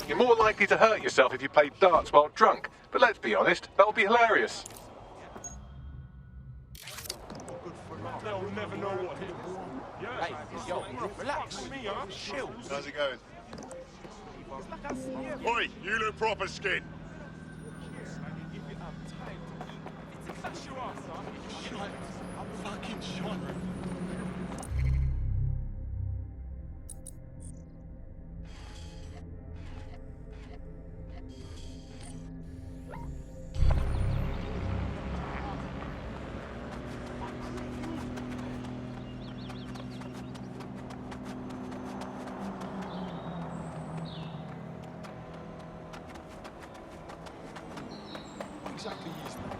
You're more likely to hurt yourself if you play darts while drunk, but let's be honest, that'll be hilarious. They'll never know what hit. Hey, yo, relax. Chill. How's it going? Oi, you look proper skin. I'm fucking shot. Exactly is that?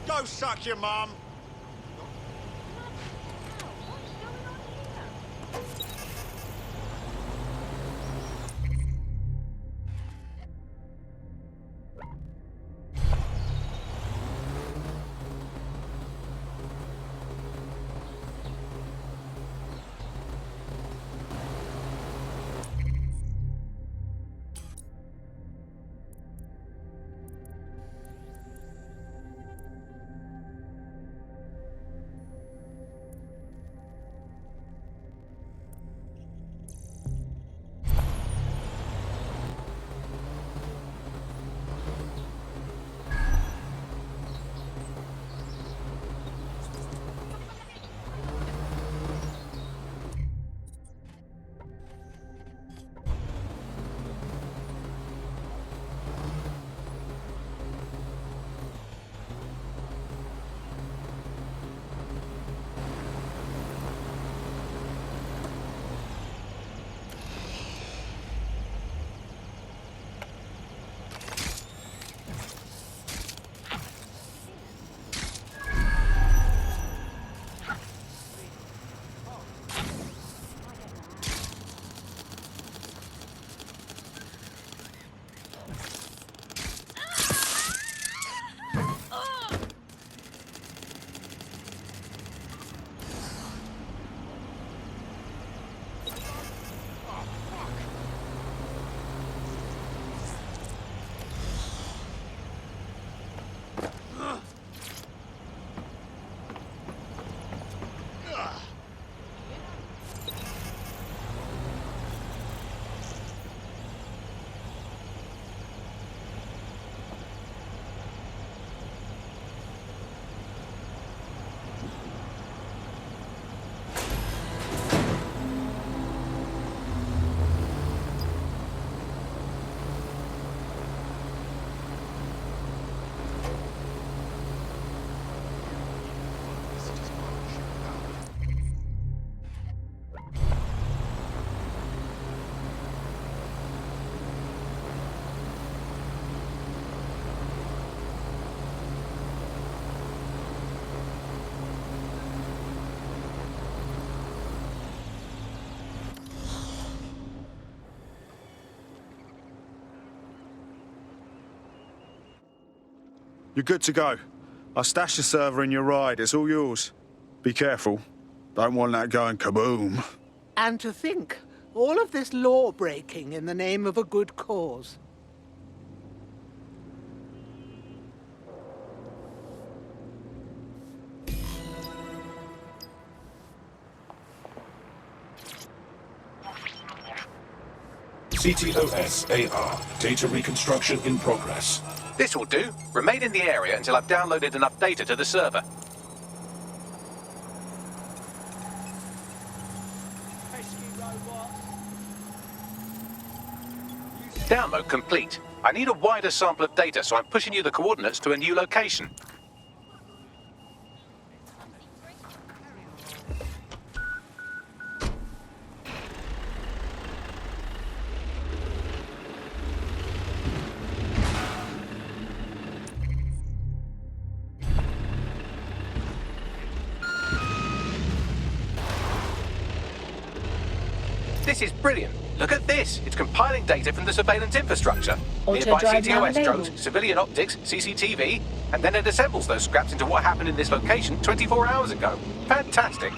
Go suck your mum. You're good to go. I'll stash the server in your ride. It's all yours. Be careful. Don't want that going kaboom. And to think, all of this law-breaking in the name of a good cause. CTOS AR. Data reconstruction in progress. This will do. Remain in the area until I've downloaded enough data to the server. Download complete. I need a wider sample of data, so I'm pushing you the coordinates to a new location. This is brilliant. Look at this. It's compiling data from the surveillance infrastructure. Nearby Auto-drive now CTOS drones, enabled. civilian optics, CCTV, and then it assembles those scraps into what happened in this location 24 hours ago. Fantastic.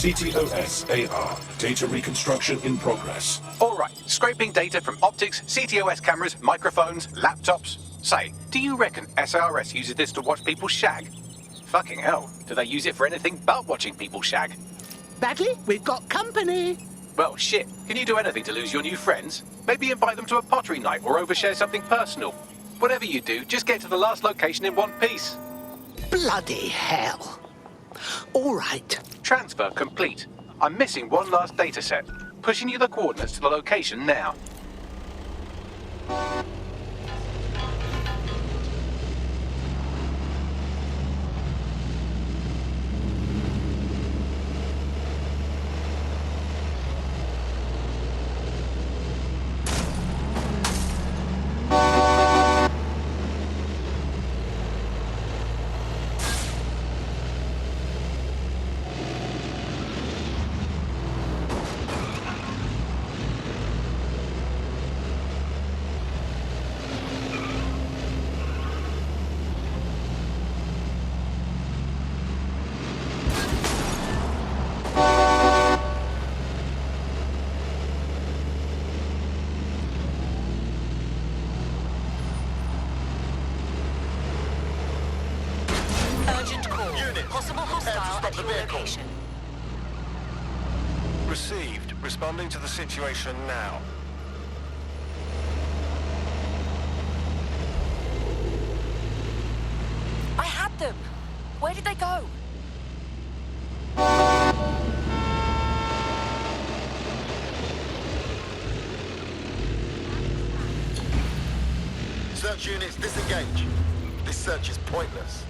CTOS AR. Data reconstruction in progress. All right, scraping data from optics, CTOS cameras, microphones, laptops. Say, do you reckon SRS uses this to watch people shag? Fucking hell, do they use it for anything but watching people shag? Bagley, we've got company. Well, shit, can you do anything to lose your new friends? Maybe invite them to a pottery night or overshare something personal. Whatever you do, just get to the last location in one piece. Bloody hell. All right. Transfer complete. I'm missing one last data set. Pushing you the coordinates to the location now. Urgent call. Unit, Possible hostile at your location. Received. Responding to the situation now. I had them. Where did they go? Search units, disengage. This search is pointless.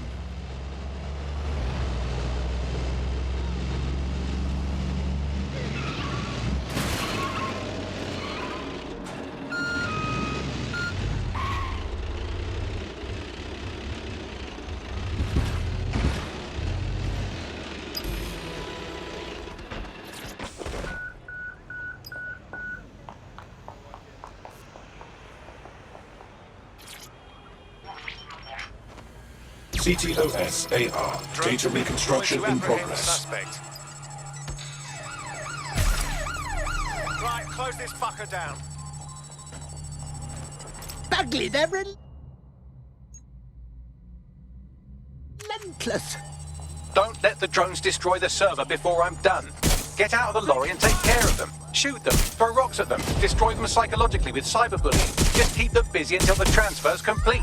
CTOS AR. Data reconstruction in progress. Right, close this fucker down. Bagley, they're relentless. Don't let the drones destroy the server before I'm done. Get out of the lorry and take care of them. Shoot them, throw rocks at them, destroy them psychologically with cyberbullying. Just keep them busy until the transfer's complete.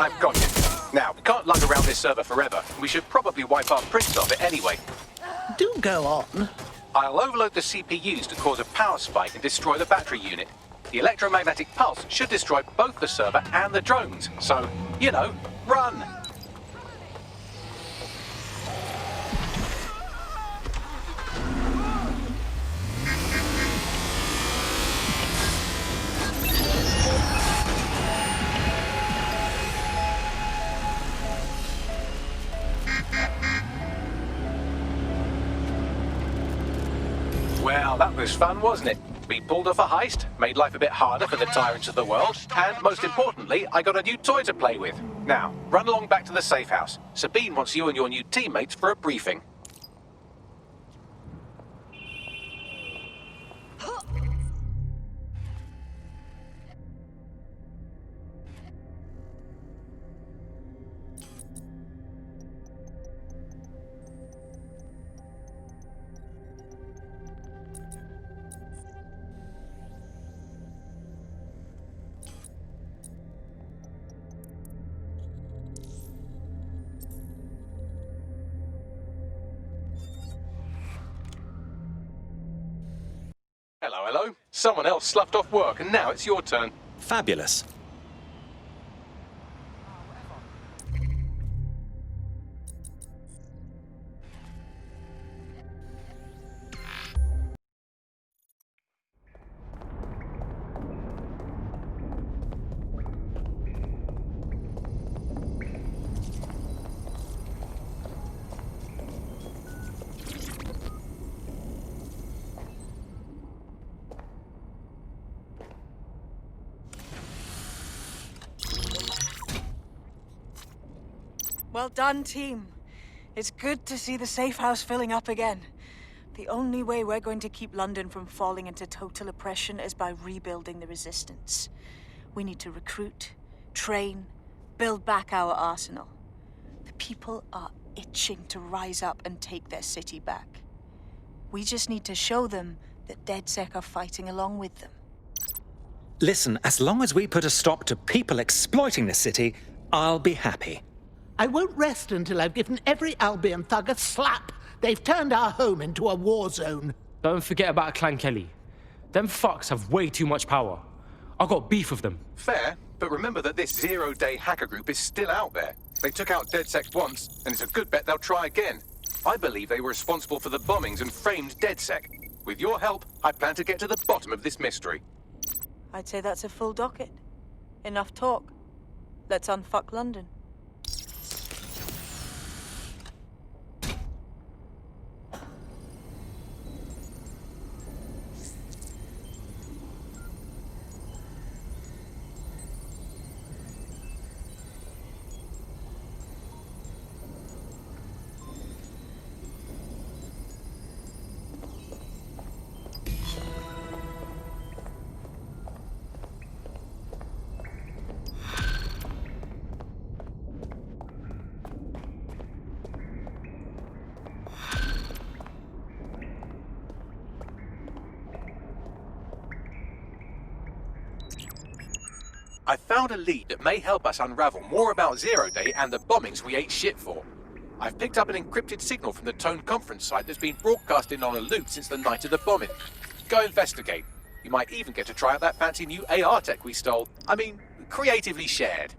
I've got you. Now, we can't lug around this server forever. We should probably wipe our prints off it anyway. Do go on. I'll overload the CPUs to cause a power spike and destroy the battery unit. The electromagnetic pulse should destroy both the server and the drones. So, you know, run! Well, that was fun, wasn't it? We pulled off a heist, made life a bit harder for the tyrants of the world, and most importantly, I got a new toy to play with. Now, run along back to the safe house. Sabine wants you and your new teammates for a briefing. Hello, hello. Someone else sloughed off work, and now it's your turn. Fabulous. Well done, team. It's good to see the safe house filling up again. The only way we're going to keep London from falling into total oppression is by rebuilding the resistance. We need to recruit, train, build back our arsenal. The people are itching to rise up and take their city back. We just need to show them that DedSec are fighting along with them. Listen, as long as we put a stop to people exploiting the city, I'll be happy. I won't rest until I've given every Albion thug a slap. They've turned our home into a war zone. Don't forget about Clan Kelley. Them fucks have way too much power. I got beef with them. Fair, but remember that this zero-day hacker group is still out there. They took out DedSec once, and it's a good bet they'll try again. I believe they were responsible for the bombings and framed DedSec. With your help, I plan to get to the bottom of this mystery. I'd say that's a full docket. Enough talk. Let's unfuck London. I found a lead that may help us unravel more about Zero Day and the bombings we ate shit for. I've picked up an encrypted signal from the TOAN conference site that's been broadcasting on a loop since the night of the bombing. Go investigate. You might even get to try out that fancy new AR tech we stole. I mean, creatively shared.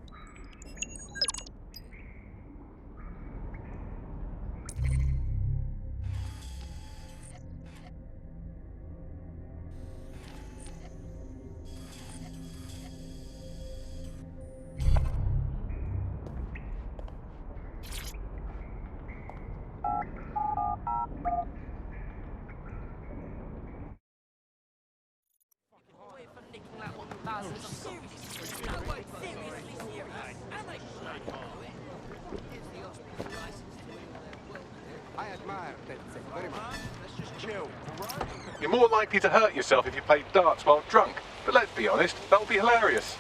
I admire that very much. Let's just chill, alright? You're more likely to hurt yourself if you play darts while drunk. But let's be honest, that'll be hilarious.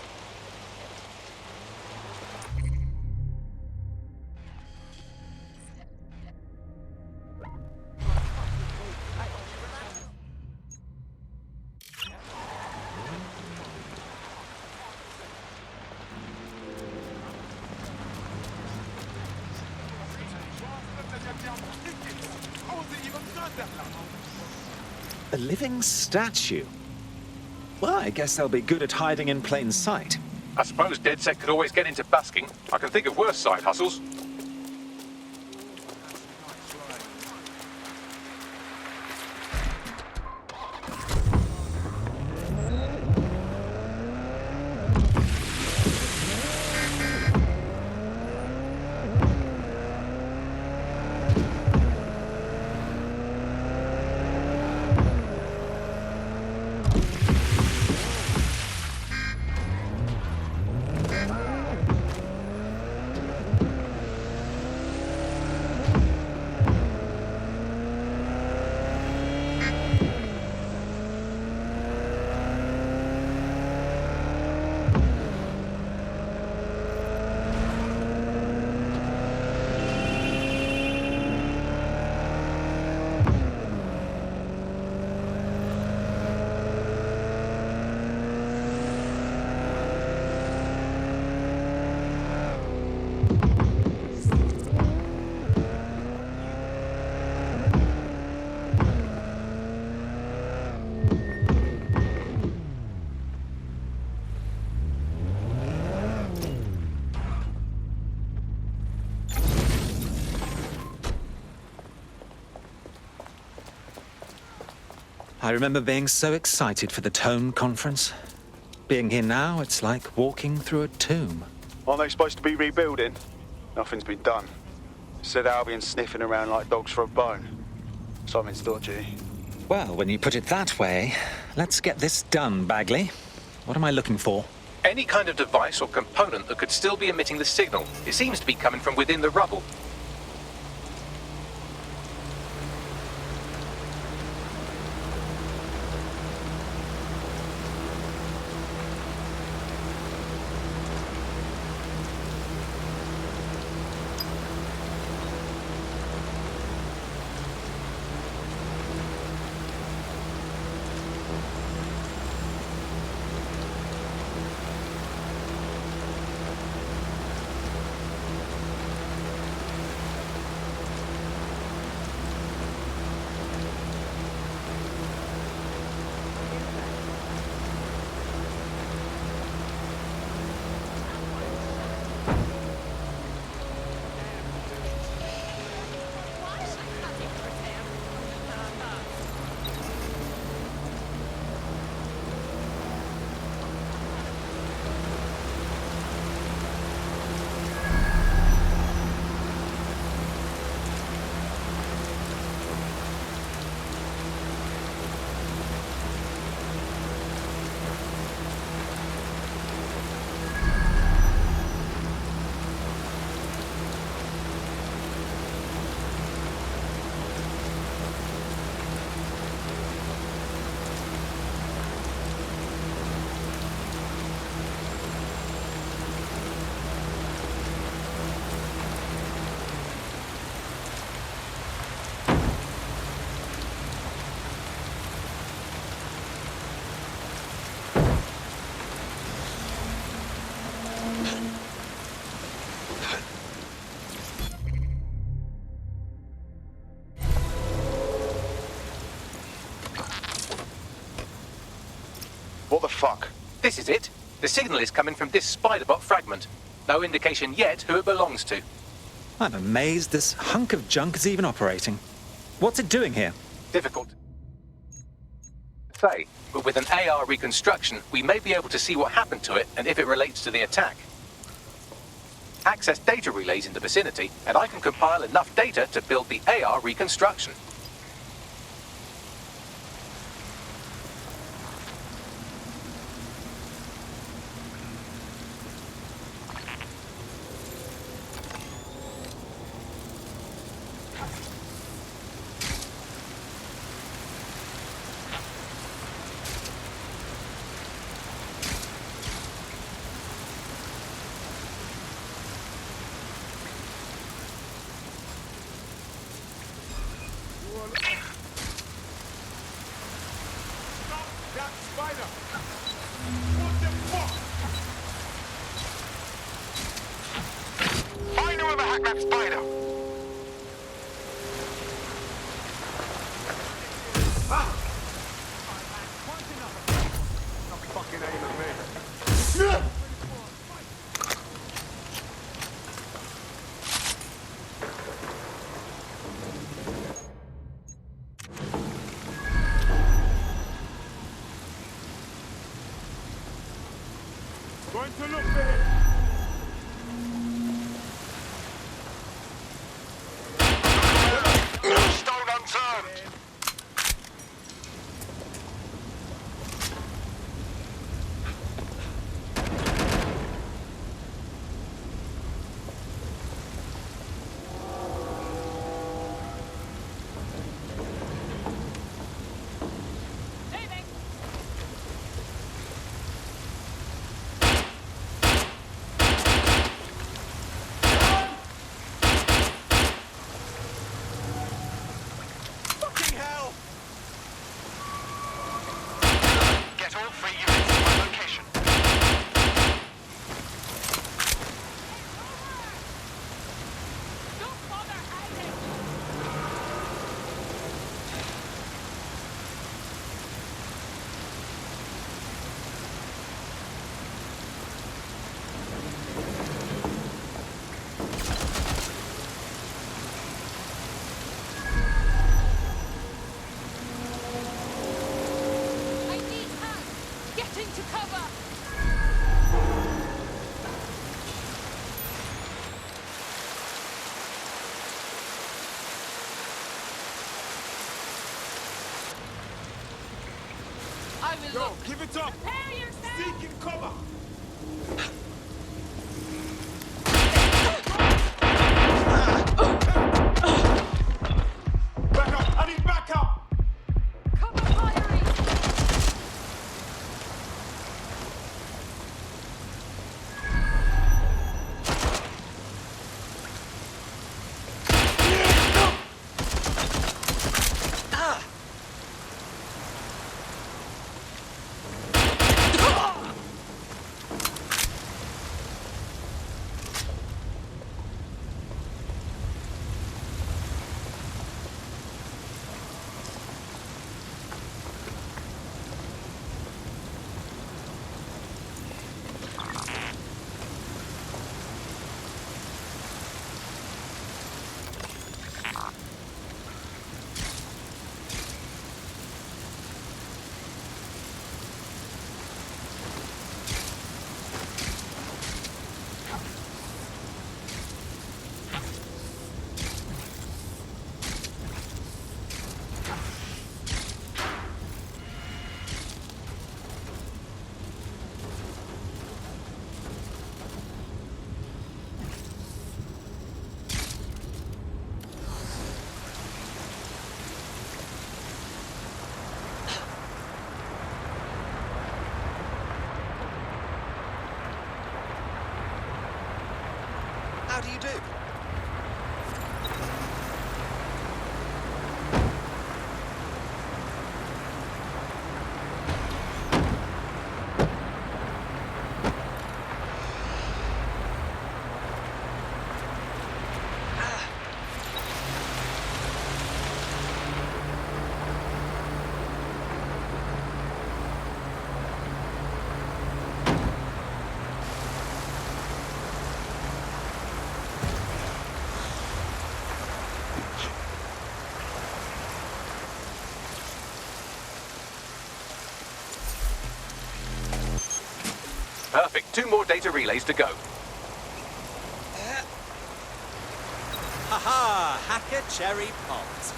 A living statue? Well, I guess they'll be good at hiding in plain sight. I suppose DedSec could always get into busking. I can think of worse side hustles. I remember being so excited for the TOAN conference. Being here now, it's like walking through a tomb. Aren't they supposed to be rebuilding? Nothing's been done. Said Albion's sniffing around like dogs for a bone. Something's dodgy. Well, when you put it that way, let's get this done, Bagley. What am I looking for? Any kind of device or component that could still be emitting the signal. It seems to be coming from within the rubble. What the fuck? This is it. The signal is coming from this spiderbot fragment. No indication yet who it belongs to. I'm amazed this hunk of junk is even operating. What's it doing here? Difficult to say, but with an AR reconstruction, we may be able to see what happened to it and if it relates to the attack. Access data relays in the vicinity, and I can compile enough data to build the AR reconstruction. Time to look for him. Stone unturned. Get all 3 units to my location. Don't bother hiding! I need help! Getting to cover! I will Yo, look. give it up. Prepare yourself! Seeking cover. Back up. I need backup. Cover firing! How do you do? Perfect. 2 more data relays to go. Haha! Hacker cherry popped.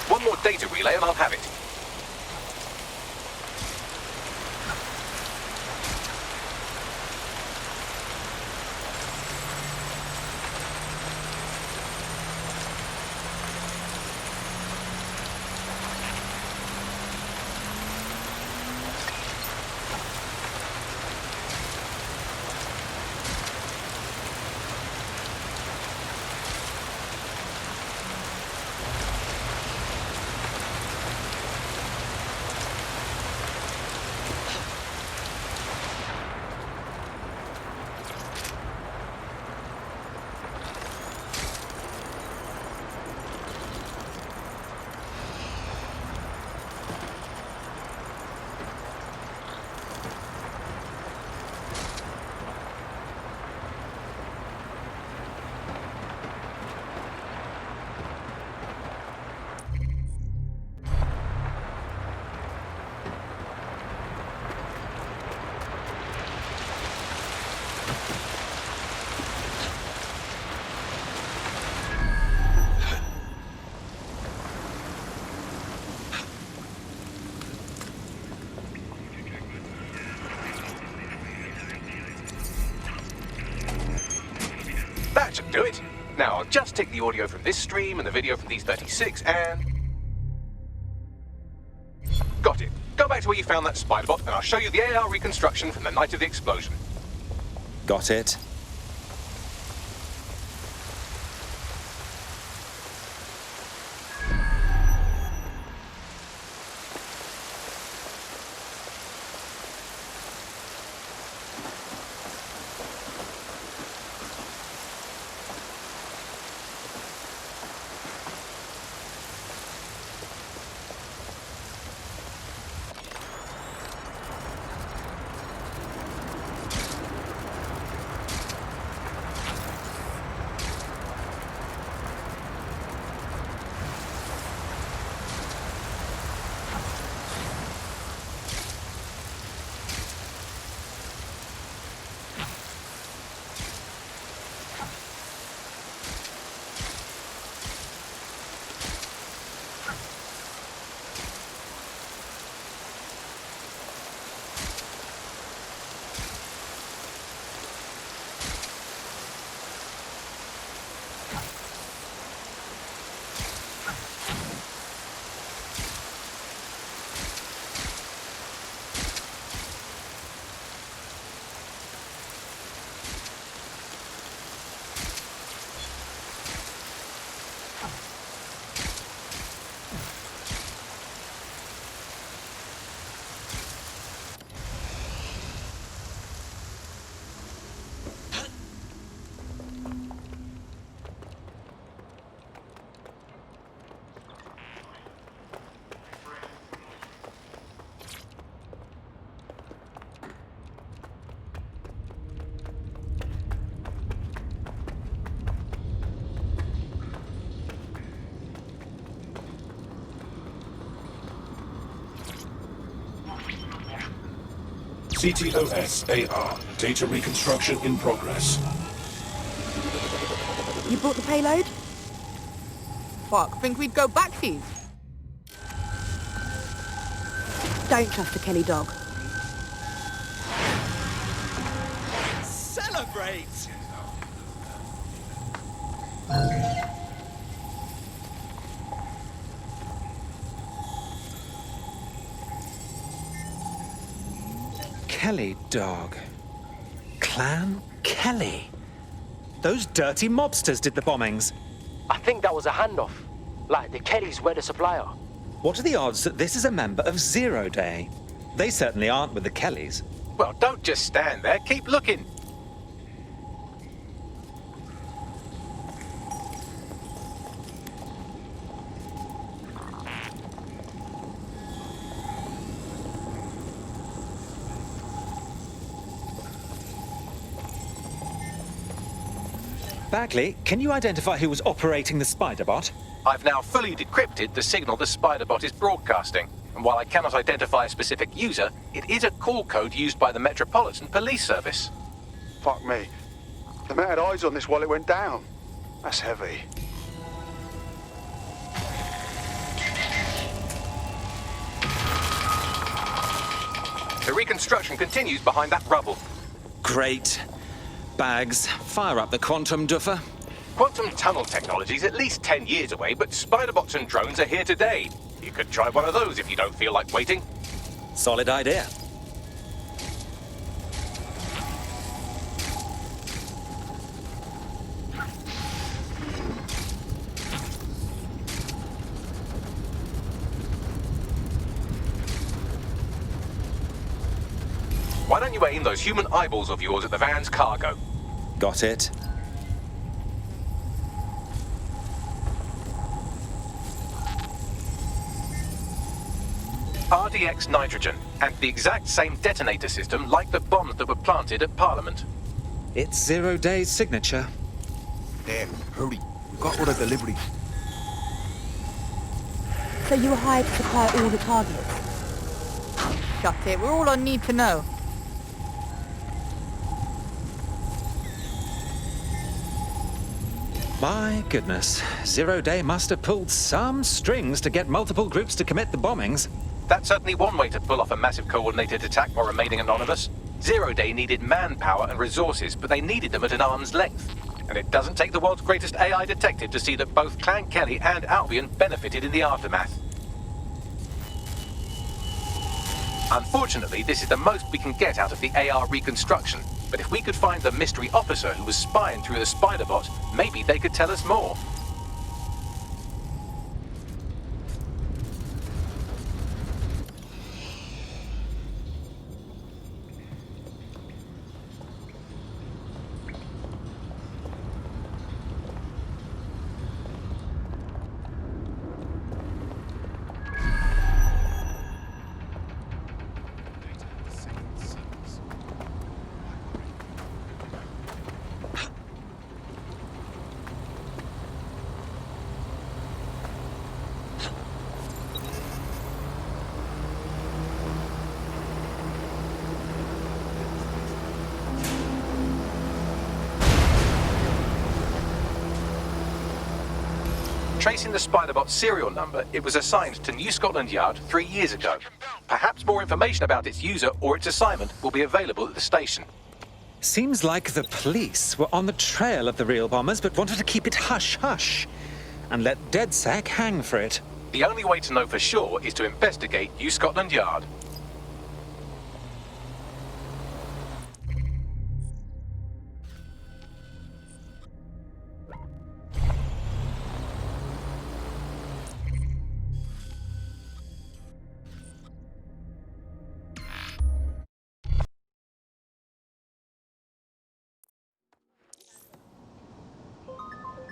One more data relay and I'll have it. That should do it. Now I'll just take the audio from this stream and the video from these 36 and... Got it. Go back to where you found that spider bot and I'll show you the AR reconstruction from the night of the explosion. Got it. CTOS AR. Data reconstruction in progress. You brought the payload? Fuck, think we'd go back to you? Don't trust the Kelley dog. Celebrate! Kelley dog. Clan Kelley. Those dirty mobsters did the bombings. I think that was a handoff. Like, the Kelleys were the supplier. What are the odds that this is a member of Zero Day? They certainly aren't with the Kelleys. Well, don't just stand there. Keep looking. Bagley, can you identify who was operating the spider bot? I've now fully decrypted the signal the spider bot is broadcasting. And while I cannot identify a specific user, it is a call code used by the Metropolitan Police Service. Fuck me. The man had eyes on this while it went down. That's heavy. The reconstruction continues behind that rubble. Great. Bags, fire up the quantum duffer. Quantum tunnel technology's at least 10 years away, but spider bots and drones are here today. You could try one of those if you don't feel like waiting. Solid idea. Why don't you aim those human eyeballs of yours at the van's cargo? Got it. RDX nitrogen, and the exact same detonator system like the bombs that were planted at Parliament. It's Zero Day's signature. Damn, hurry. We've got all the deliveries. So you were hired to supply all the targets? Shut it, we're all on need to know. My goodness, Zero Day must have pulled some strings to get multiple groups to commit the bombings. That's certainly one way to pull off a massive coordinated attack while remaining anonymous. Zero Day needed manpower and resources, but they needed them at an arm's length. And it doesn't take the world's greatest AI detective to see that both Clan Kelley and Albion benefited in the aftermath. Unfortunately, this is the most we can get out of the AR reconstruction. But if we could find the mystery officer who was spying through the spider bot, maybe they could tell us more. Tracing the Spiderbot's serial number, it was assigned to New Scotland Yard 3 years ago. Perhaps more information about its user or its assignment will be available at the station. Seems like the police were on the trail of the real bombers, but wanted to keep it hush-hush and let DedSec hang for it. The only way to know for sure is to investigate New Scotland Yard.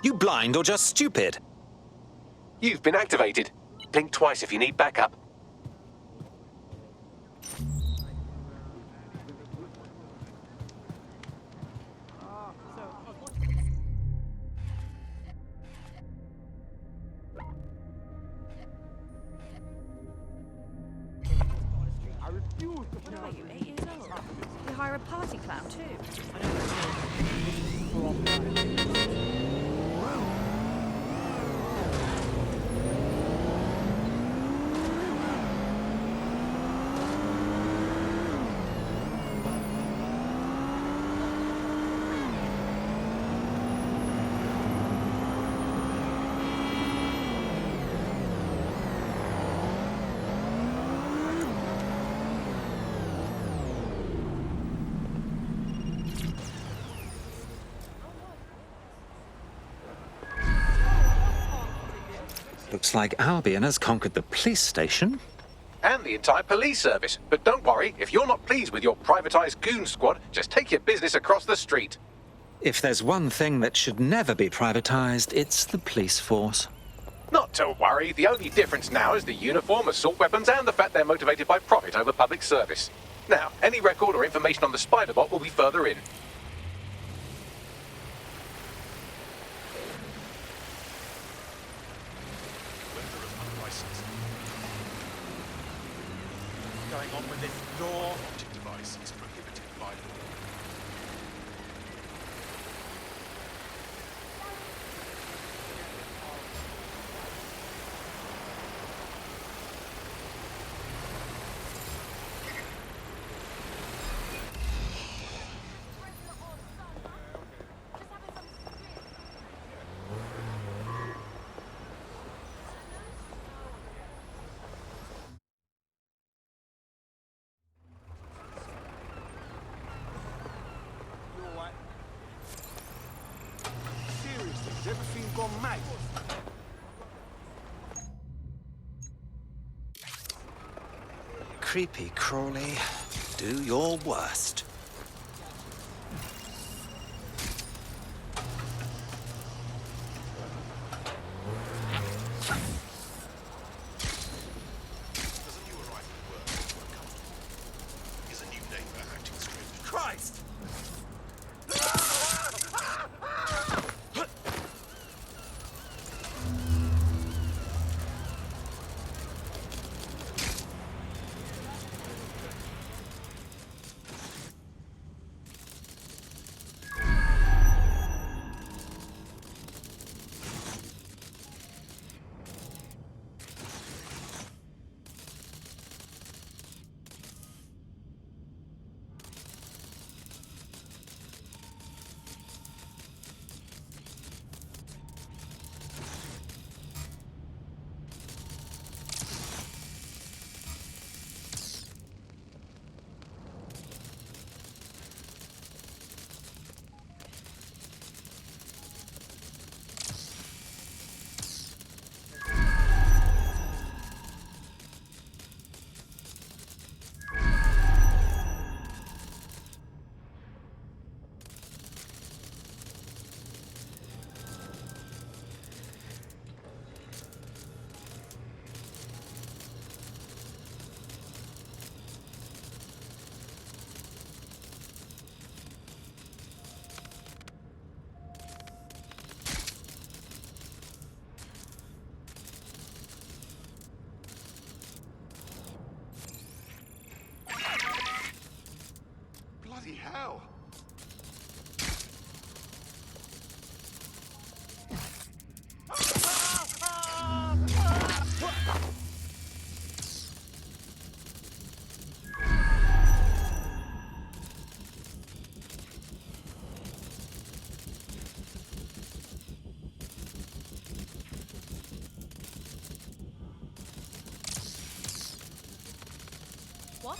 You blind or just stupid? You've been activated. Blink twice if you need backup. What are you, 8 years old? You hire a party clown too? Looks like Albion has conquered the police station. And the entire police service. But don't worry, if you're not pleased with your privatized goon squad, just take your business across the street. If there's one thing that should never be privatized, it's the police force. Not to worry, the only difference now is the uniform, assault weapons, and the fact they're motivated by profit over public service. Now, any record or information on the Spiderbot will be further in. Going on with this law? Optic device is prohibited by law. Everything gone mad. Creepy crawly, do your worst. Christ! What?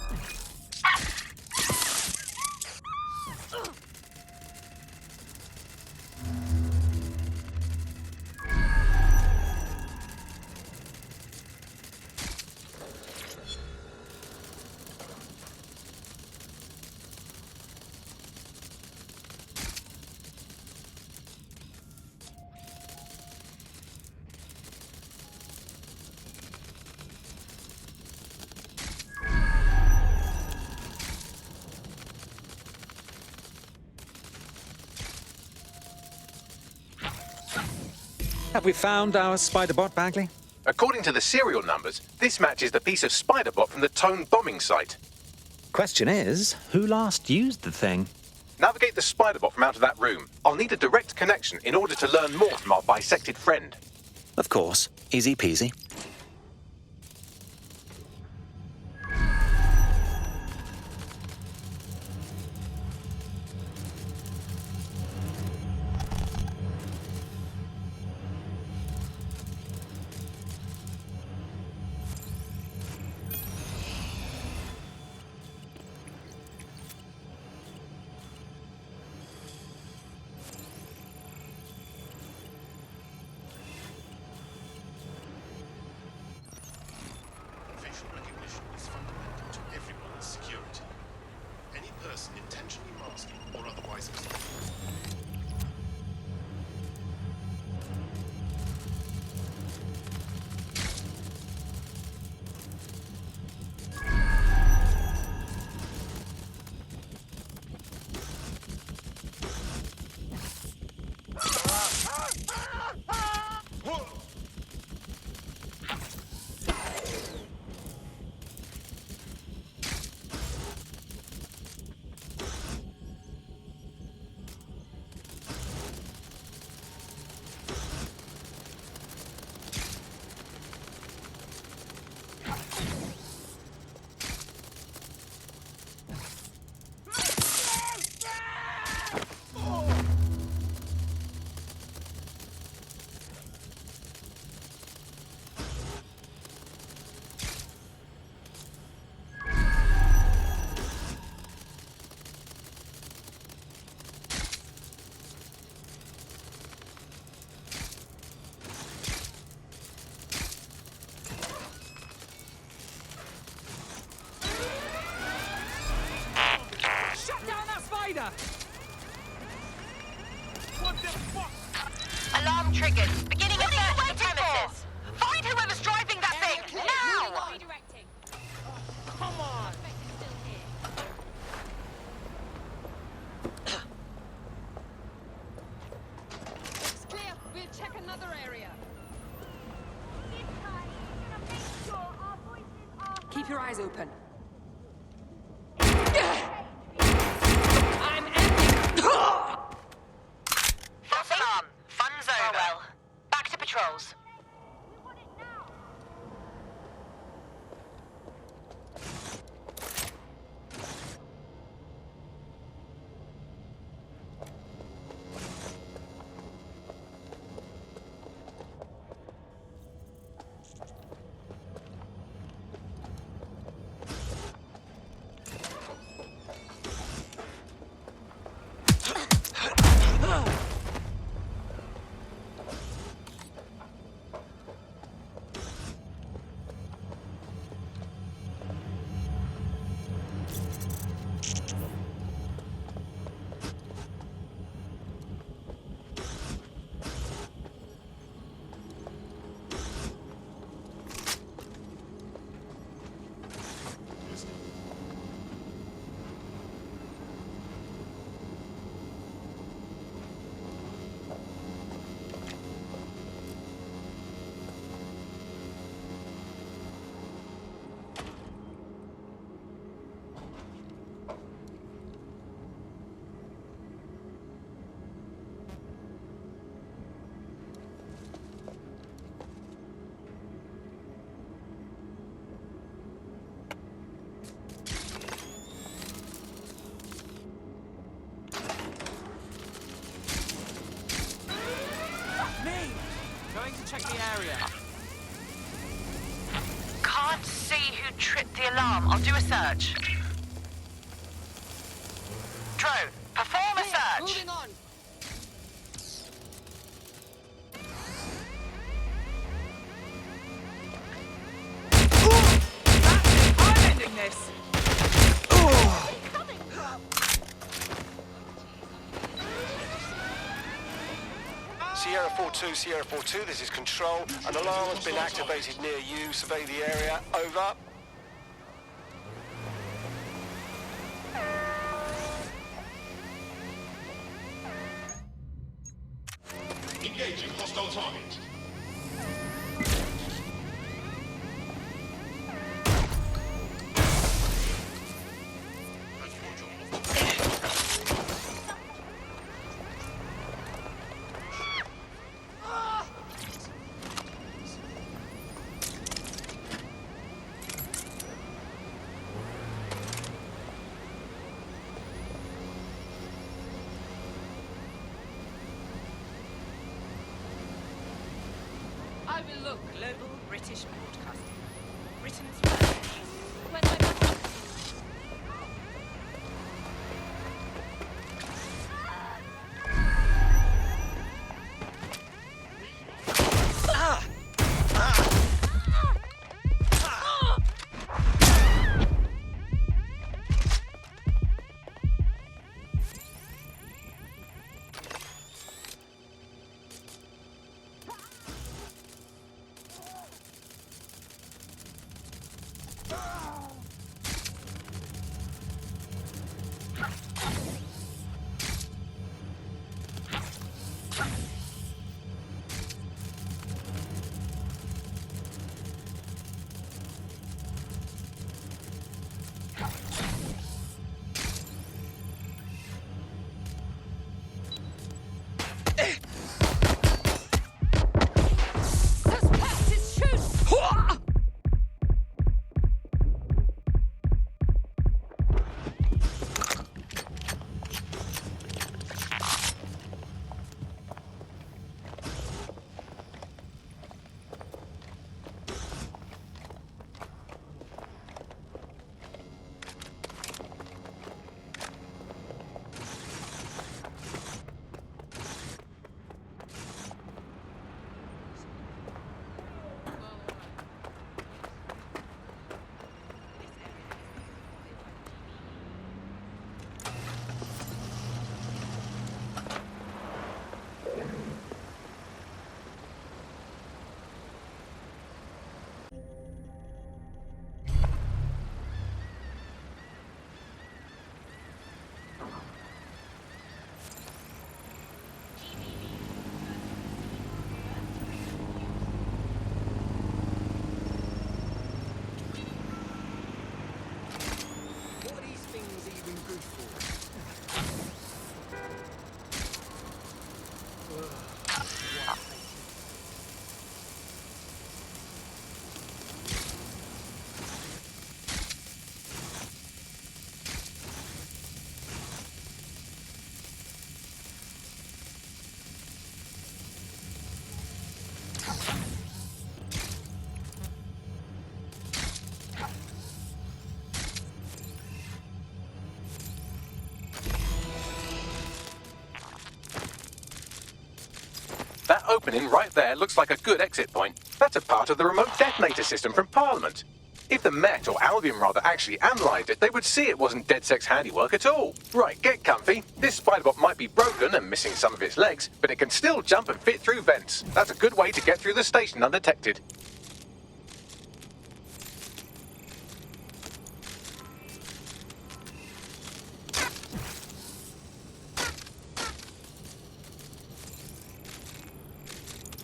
Have we found our spider bot, Bagley? According to the serial numbers, this matches the piece of spider bot from the TOAN bombing site. Question is, who last used the thing? Navigate the spider bot from out of that room. I'll need a direct connection in order to learn more from our bisected friend. Of course. Easy peasy. Facial recognition is fundamental to everyone's security. Any person intentionally masking or otherwise Alarm triggered. Beginning a search of the premises. Find whoever's driving that thing now! Redirecting. Come on! It's clear. We'll check another area. Keep your eyes open. False alarm. Fun's over. Well, back to patrols. Going to check the area. can't see who tripped the alarm. I'll do a search. Drone, perform a search. Moving on. I'm ending this. Sierra 4-2, Sierra 4-2, this is Control. An alarm has been activated near you. Survey the area. Over. Engaging hostile target. I will look global British broadcasting. Britain's first. When my back. That opening right there looks like a good exit point. That's a part of the remote detonator system from Parliament. If the Met, or Albion rather, actually analysed it, they would see it wasn't DedSec's handiwork at all. Right, get comfy. This spider-bot might be broken and missing some of its legs, but it can still jump and fit through vents. That's a good way to get through the station undetected.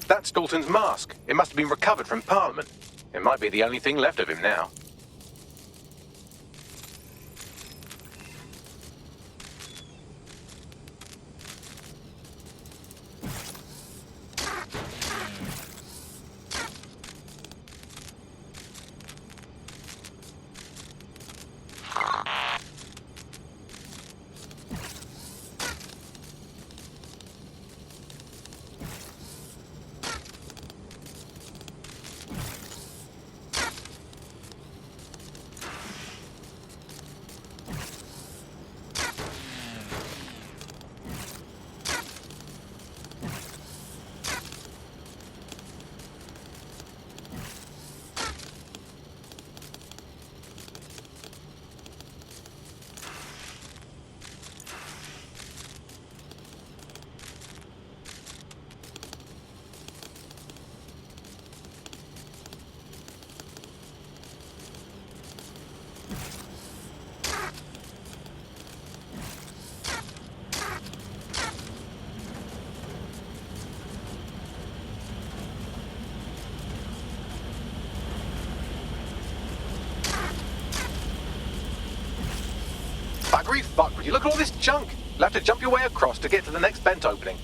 That's Dalton's mask. It must have been recovered from Parliament. It might be the only thing left of him now. fuck would you? Look at all this junk. You'll have to jump your way across to get to the next vent opening.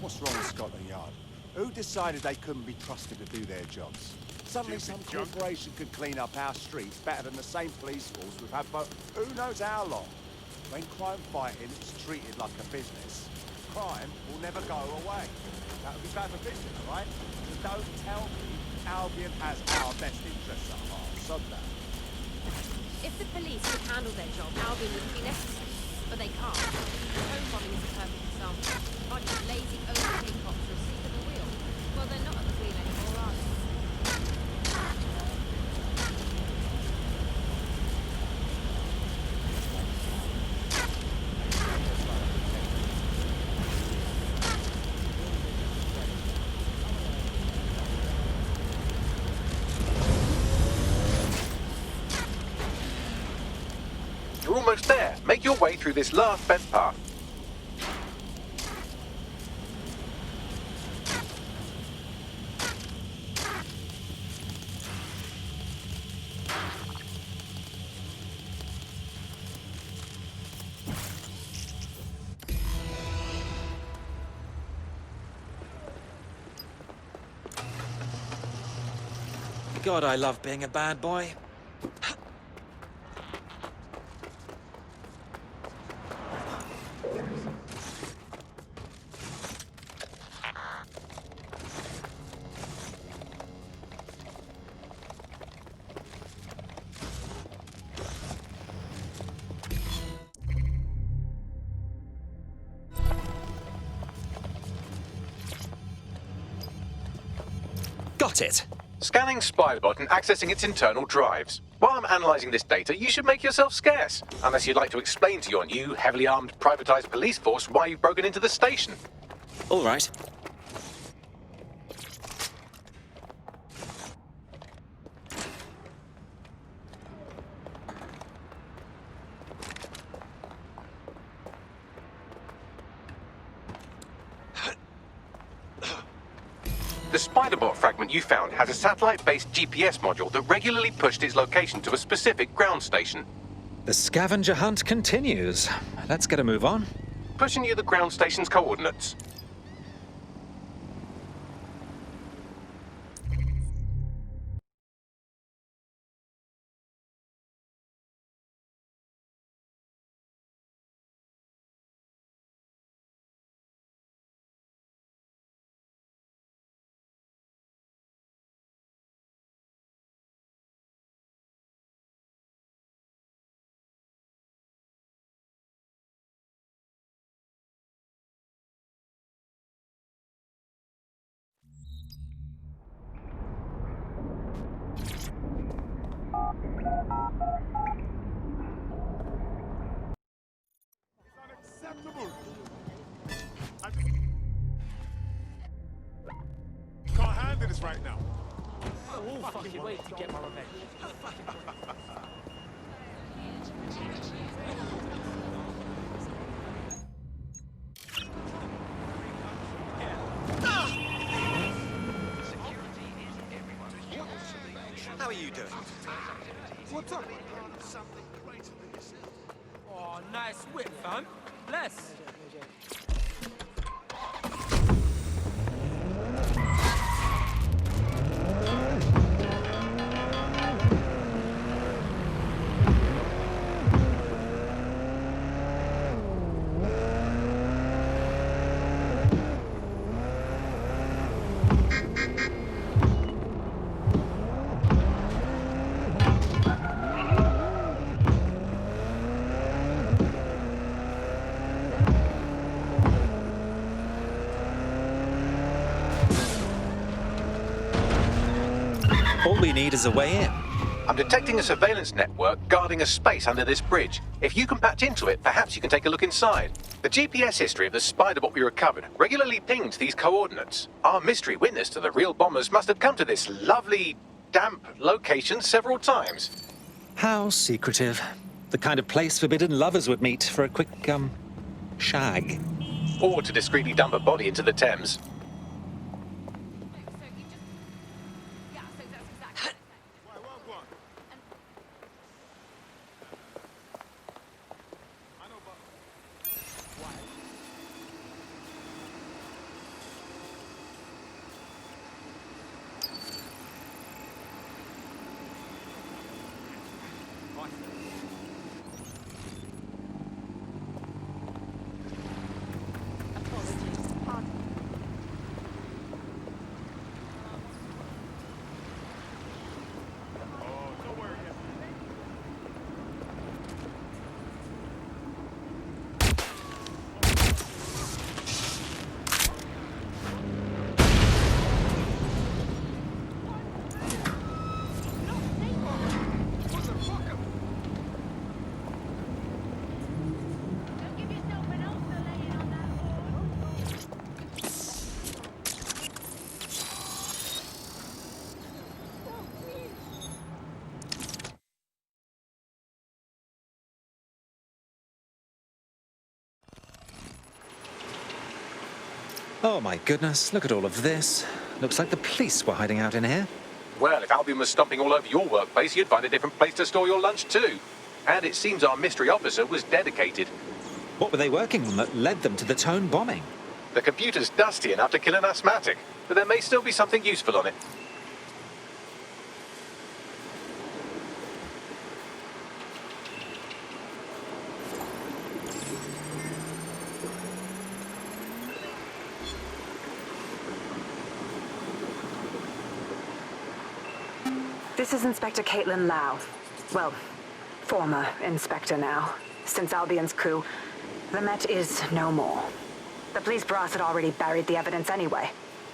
What's wrong with Scotland Yard? Who decided they couldn't be trusted to do their jobs? Suddenly some corporation could clean up our streets better than the same police force we've had for who knows how long. When crime fighting is treated like a business, crime will never go away. That would be bad for business, right? So don't tell me Albion has our best interests at heart. Sod that. If the police could handle their job, Albion wouldn't be necessary. But they can't. Home bombing is a perfect example. A bunch of lazy, overpaid cops are asleep at the wheel. Well, they're not at the wheel anymore, are they? You're almost there. Make your way through this last best path. God, I love being a bad boy. Got it. Scanning Spybot and accessing its internal drives. While I'm analysing this data, you should make yourself scarce. Unless you'd like to explain to your new, heavily armed, privatised police force why you've broken into the station. All right. The Spiderbot fragment you found has a satellite-based GPS module that regularly pushed its location to a specific ground station. The scavenger hunt continues. Let's get a move on. Pushing you the ground station's coordinates. Can't handle this right now. Oh, fucking wait to get my revenge. How are you doing? What's up? Oh, nice whip, fam. Bless. All we need is a way in. I'm detecting a surveillance network guarding a space under this bridge. If you can patch into it, perhaps you can take a look inside. The GPS history of the spider bot we recovered regularly pings these coordinates. Our mystery witness to the real bombers must have come to this lovely, damp location several times. How secretive. The kind of place forbidden lovers would meet for a quick, shag. Or to discreetly dump a body into the Thames. Oh my goodness, look at all of this. Looks like the police were hiding out in here. Well, if Albion was stomping all over your workplace, you'd find a different place to store your lunch too. And it seems our mystery officer was dedicated. What were they working on that led them to the TOAN bombing? The computer's dusty enough to kill an asthmatic, but there may still be something useful on it. This is Inspector Caitlin Lau. Well, former inspector now. Since Albion's coup, the Met is no more. The police brass had already buried the evidence anyway.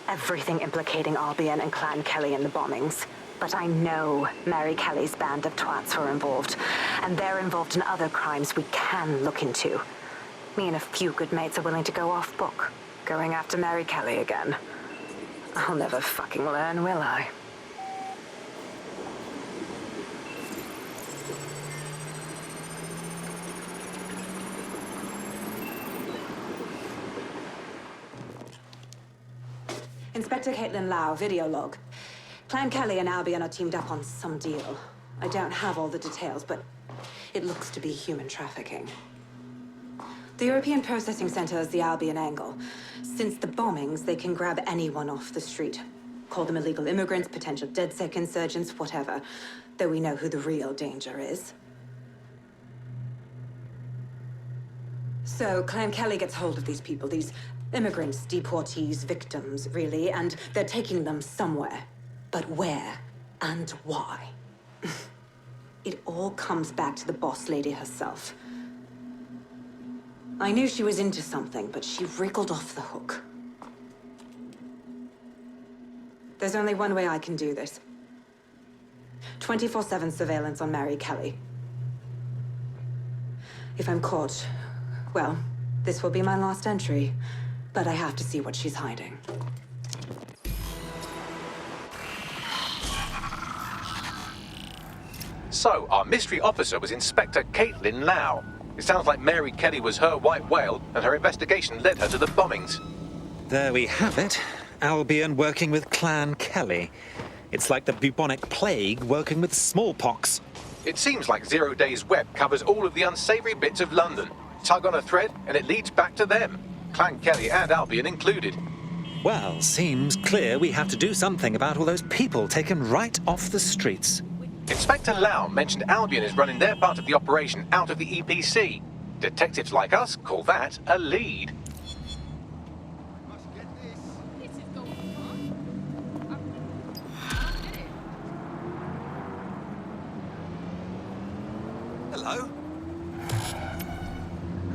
Everything implicating Albion and Clan Kelley in the bombings. But I know Mary Kelley's band of twats were involved, and they're involved in other crimes we can look into. Me and a few good mates are willing to go off book, going after Mary Kelley again. I'll never fucking learn, will I? Inspector Caitlin Lau, video log. Clan Kelley and Albion are teamed up on some deal. I don't have all the details, but it looks to be human trafficking. The European Processing Center is the Albion angle. Since the bombings, they can grab anyone off the street. Call them illegal immigrants, potential DedSec insurgents, whatever. Though we know who the real danger is. So, Clan Kelley gets hold of these people, these immigrants, deportees, victims, really, and they're taking them somewhere. But where and why? It all comes back to the boss lady herself. I knew she was into something, but she wriggled off the hook. There's only one way I can do this. 24/7 surveillance on Mary Kelley. If I'm caught, well, this will be my last entry. But I have to see what she's hiding. So, our mystery officer was Inspector Caitlin Lau. It sounds like Mary Kelley was her white whale, and her investigation led her to the bombings. There we have it. Albion working with Clan Kelley. It's like the bubonic plague working with smallpox. It seems like Zero Days Web covers all of the unsavory bits of London. Tug on a thread, and it leads back to them. Clan Kelley and Albion included. Well, seems clear we have to do something about all those people taken right off the streets. Inspector Lau mentioned Albion is running their part of the operation out of the EPC. Detectives like us call that a lead. Hello?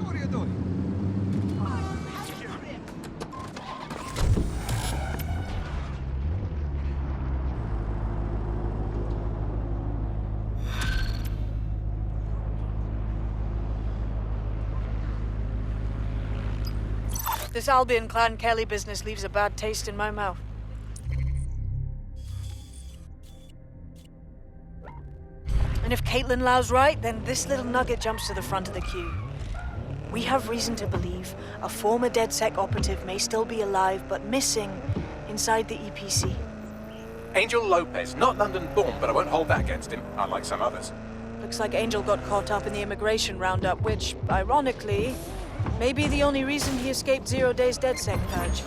What are you doing? This Albion clan Kelley business leaves a bad taste in my mouth. And if Caitlin Lau's right, then this little nugget jumps to the front of the queue. We have reason to believe a former DedSec operative may still be alive, but missing inside the EPC. Angel Lopez, not London-born, but I won't hold that against him, unlike some others. Looks like Angel got caught up in the immigration roundup, which, ironically, may be the only reason he escaped 0 days DedSec purge.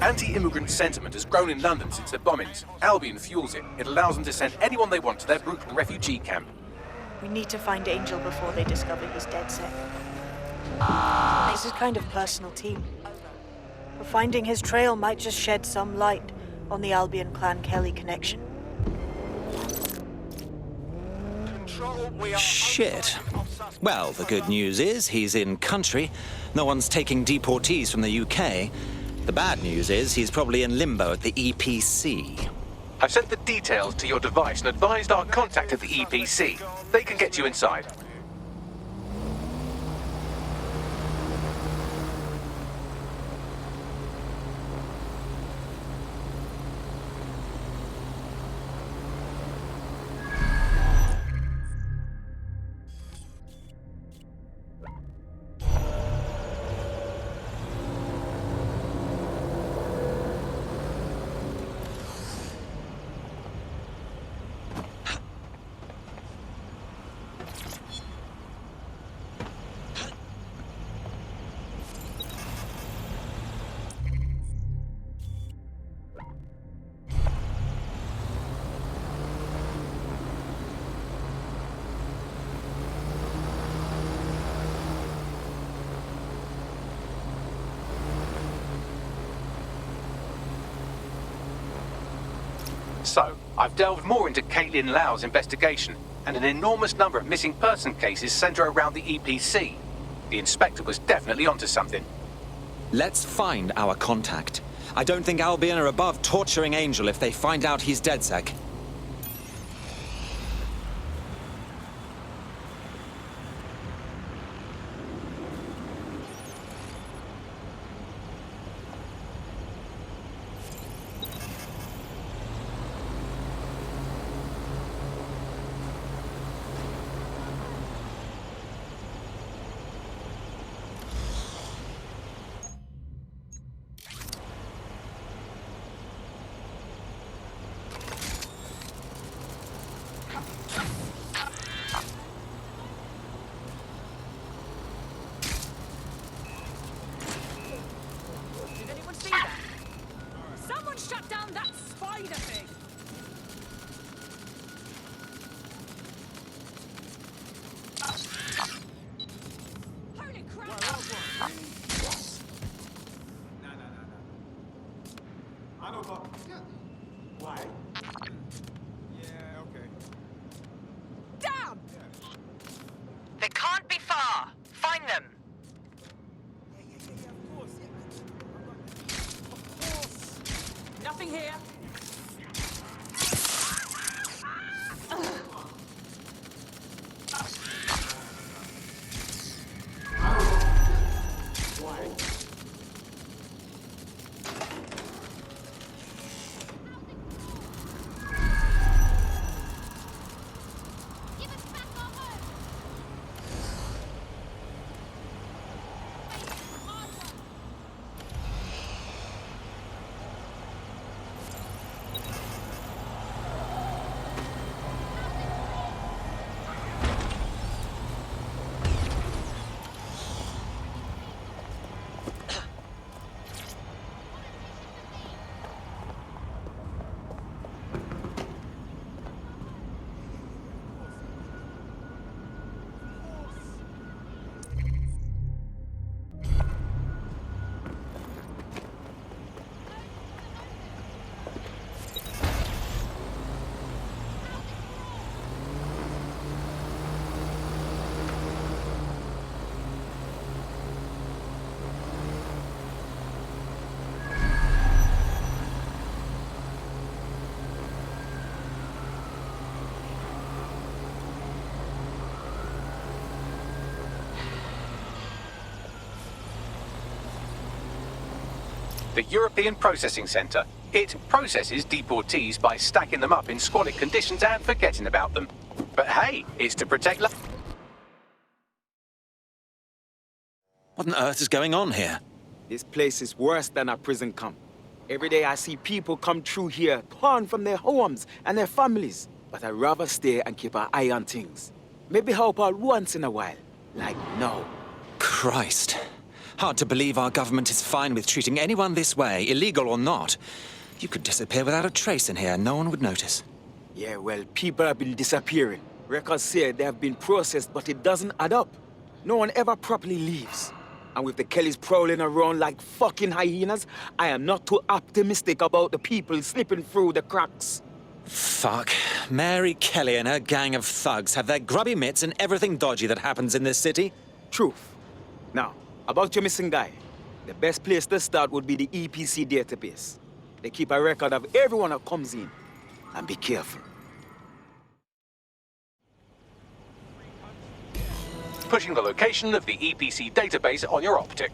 Anti-immigrant sentiment has grown in London since the bombings. Albion fuels it. It allows them to send anyone they want to their brutal refugee camp. We need to find Angel before they discover he's DedSec. This is kind of personal team. But finding his trail might just shed some light on the Albion clan Kelley connection. Shit. Well, the good news is he's in country. No one's taking deportees from the UK. The bad news is he's probably in limbo at the EPC. I've sent the details to your device and advised our contact at the EPC. They can get you inside. So, I've delved more into Caitlin Lau's investigation, and an enormous number of missing person cases centre around the EPC. The inspector was definitely onto something. Let's find our contact. I don't think Albion are above torturing Angel if they find out he's DedSec. Shut down that spider thing! Holy crap! I know, but... Why? Yeah, okay. Damn! They can't be far. Find them. Nothing here. The European Processing Centre. It processes deportees by stacking them up in squalid conditions and forgetting about them. But hey, it's to protect... What on earth is going on here? This place is worse than a prison camp. Every day I see people come through here, torn from their homes and their families. But I'd rather stay and keep an eye on things. Maybe help out once in a while. Like now. Christ. Hard to believe our government is fine with treating anyone this way, illegal or not. You could disappear without a trace in here, no one would notice. Yeah, well, people have been disappearing. Records say they have been processed, but it doesn't add up. No one ever properly leaves. And with the Kellys prowling around like fucking hyenas, I am not too optimistic about the people slipping through the cracks. Fuck. Mary Kelley and her gang of thugs have their grubby mitts in everything dodgy that happens in this city. Truth. Now, about your missing guy. The best place to start would be the EPC database. They keep a record of everyone that comes in. And be careful. Pushing the location of the EPC database on your optic.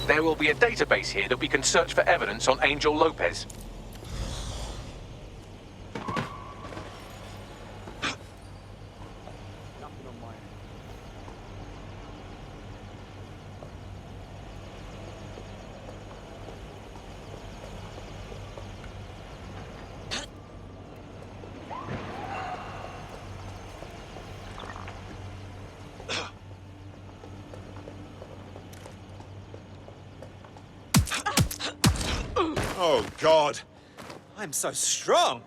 There will be a database here that we can search for evidence on Angel Lopez. Oh, God. I'm so strong.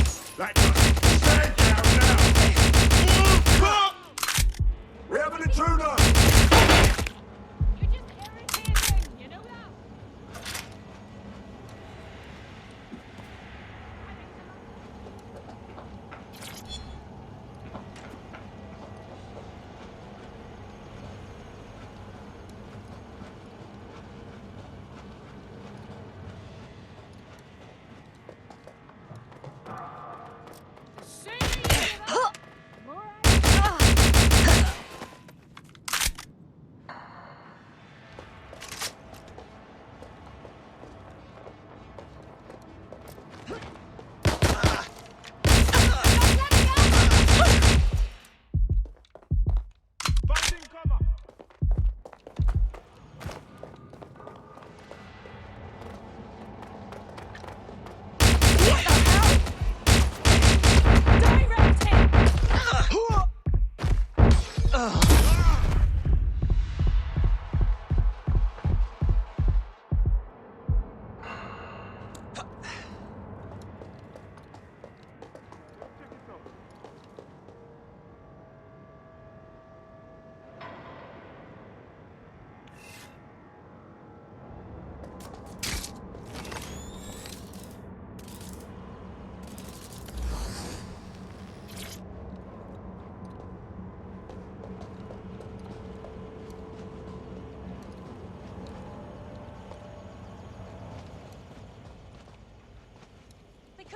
Stand down now! We have an intruder!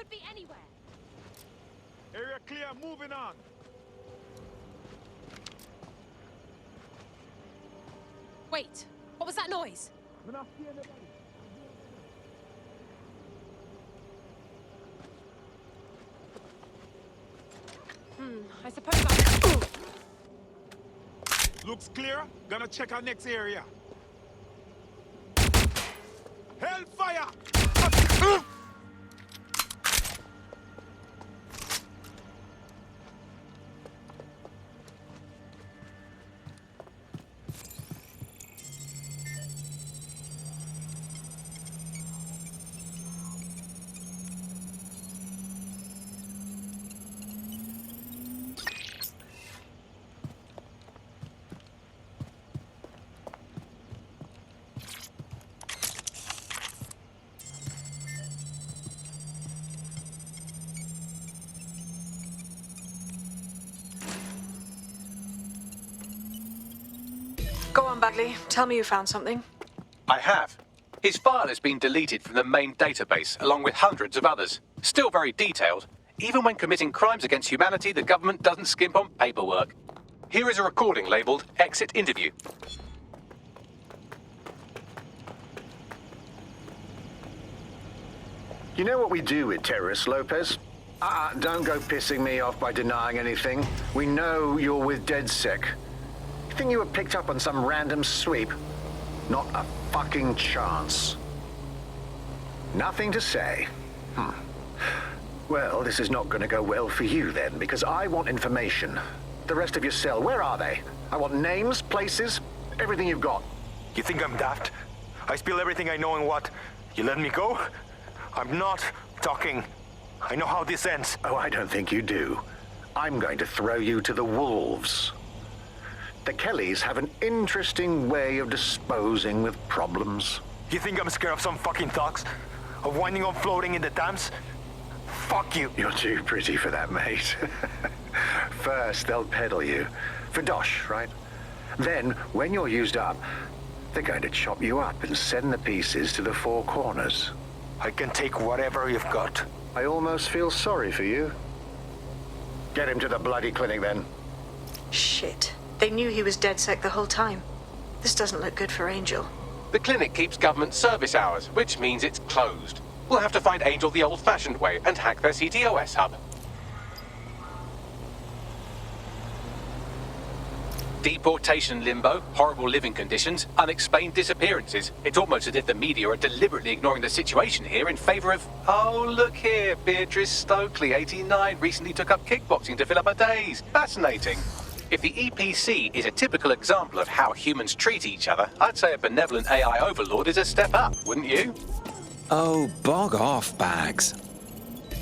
Could be anywhere. Area clear, moving on. Wait, what was that noise? I suppose I... Looks clear. Gonna check our next area. Hellfire! Go on, Bagley. Tell me you found something. I have. His file has been deleted from the main database, along with hundreds of others. Still very detailed. Even when committing crimes against humanity, the government doesn't skimp on paperwork. Here is a recording labelled Exit Interview. You know what we do with terrorists, Lopez? Don't go pissing me off by denying anything. We know you're with DedSec. You think you were picked up on some random sweep? Not a fucking chance. Nothing to say. Well, this is not going to go well for you then, because I want information. The rest of your cell, where are they? I want names, places, everything you've got. You think I'm daft? I spill everything I know and what? You let me go? I'm not talking. I know how this ends. Oh, I don't think you do. I'm going to throw you to the wolves. The Kelleys have an interesting way of disposing with problems. You think I'm scared of some fucking thugs? Of winding up floating in the Thames? Fuck you. You're too pretty for that, mate. First, they'll peddle you. For dosh, right? Then, when you're used up, they're going to chop you up and send the pieces to the four corners. I can take whatever you've got. I almost feel sorry for you. Get him to the bloody clinic, then. Shit. They knew he was DedSec the whole time. This doesn't look good for Angel. The clinic keeps government service hours, which means it's closed. We'll have to find Angel the old-fashioned way and hack their CTOS hub. Deportation limbo, horrible living conditions, unexplained disappearances. It's almost as if the media are deliberately ignoring the situation here in favor of... Oh, look here, Beatrice Stokely, 89, recently took up kickboxing to fill up her days. Fascinating. If the EPC is a typical example of how humans treat each other, I'd say a benevolent AI overlord is a step up, wouldn't you? Oh, bog off, Bags.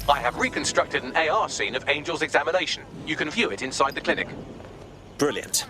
I have reconstructed an AR scene of Angel's examination. You can view it inside the clinic. Brilliant.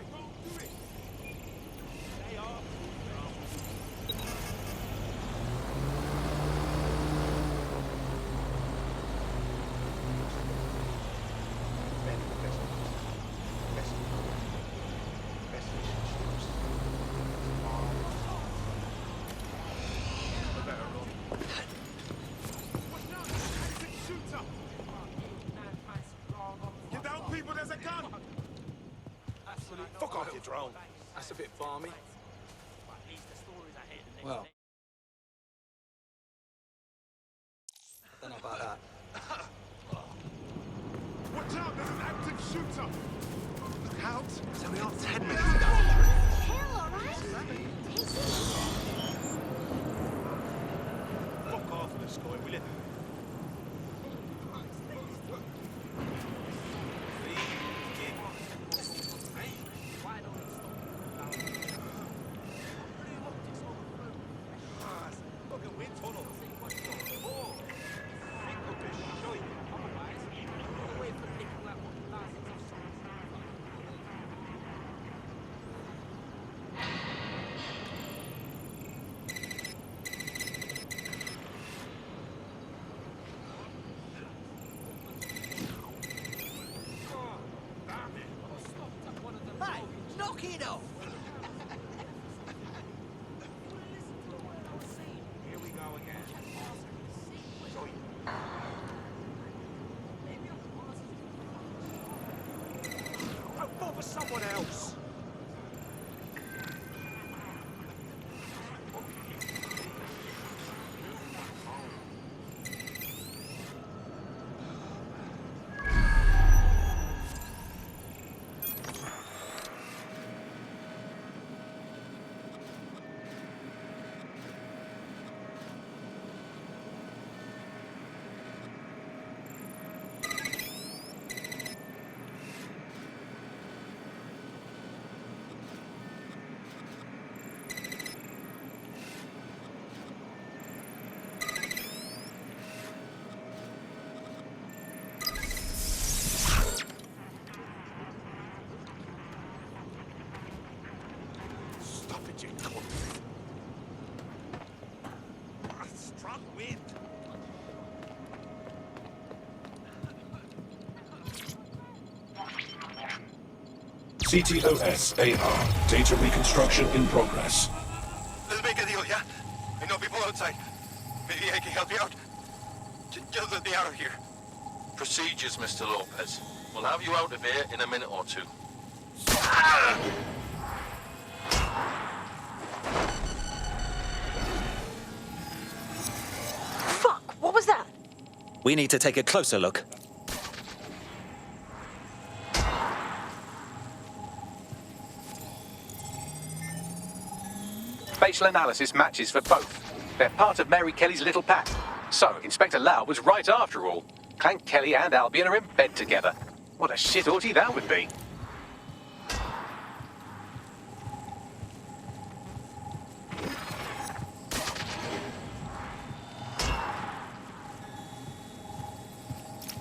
Fuck off your drone. That's a bit farmy. Well, I don't know about that. Watch out, there's an active shooter. Look out. So we are 10 minutes Fuck off, let's go, will you? CTOS AR. Data reconstruction in progress. Let's make a deal, yeah? I know people outside. Maybe I can help you out. Just let me out of here. Procedures, Mr. Lopez. We'll have you out of here in a minute or two. Fuck, what was that? We need to take a closer look. Facial analysis matches for both. They're part of Mary Kelley's little pack. So, Inspector Lau was right after all. Clank Kelley and Albion are in bed together. What a shit orgy that would be.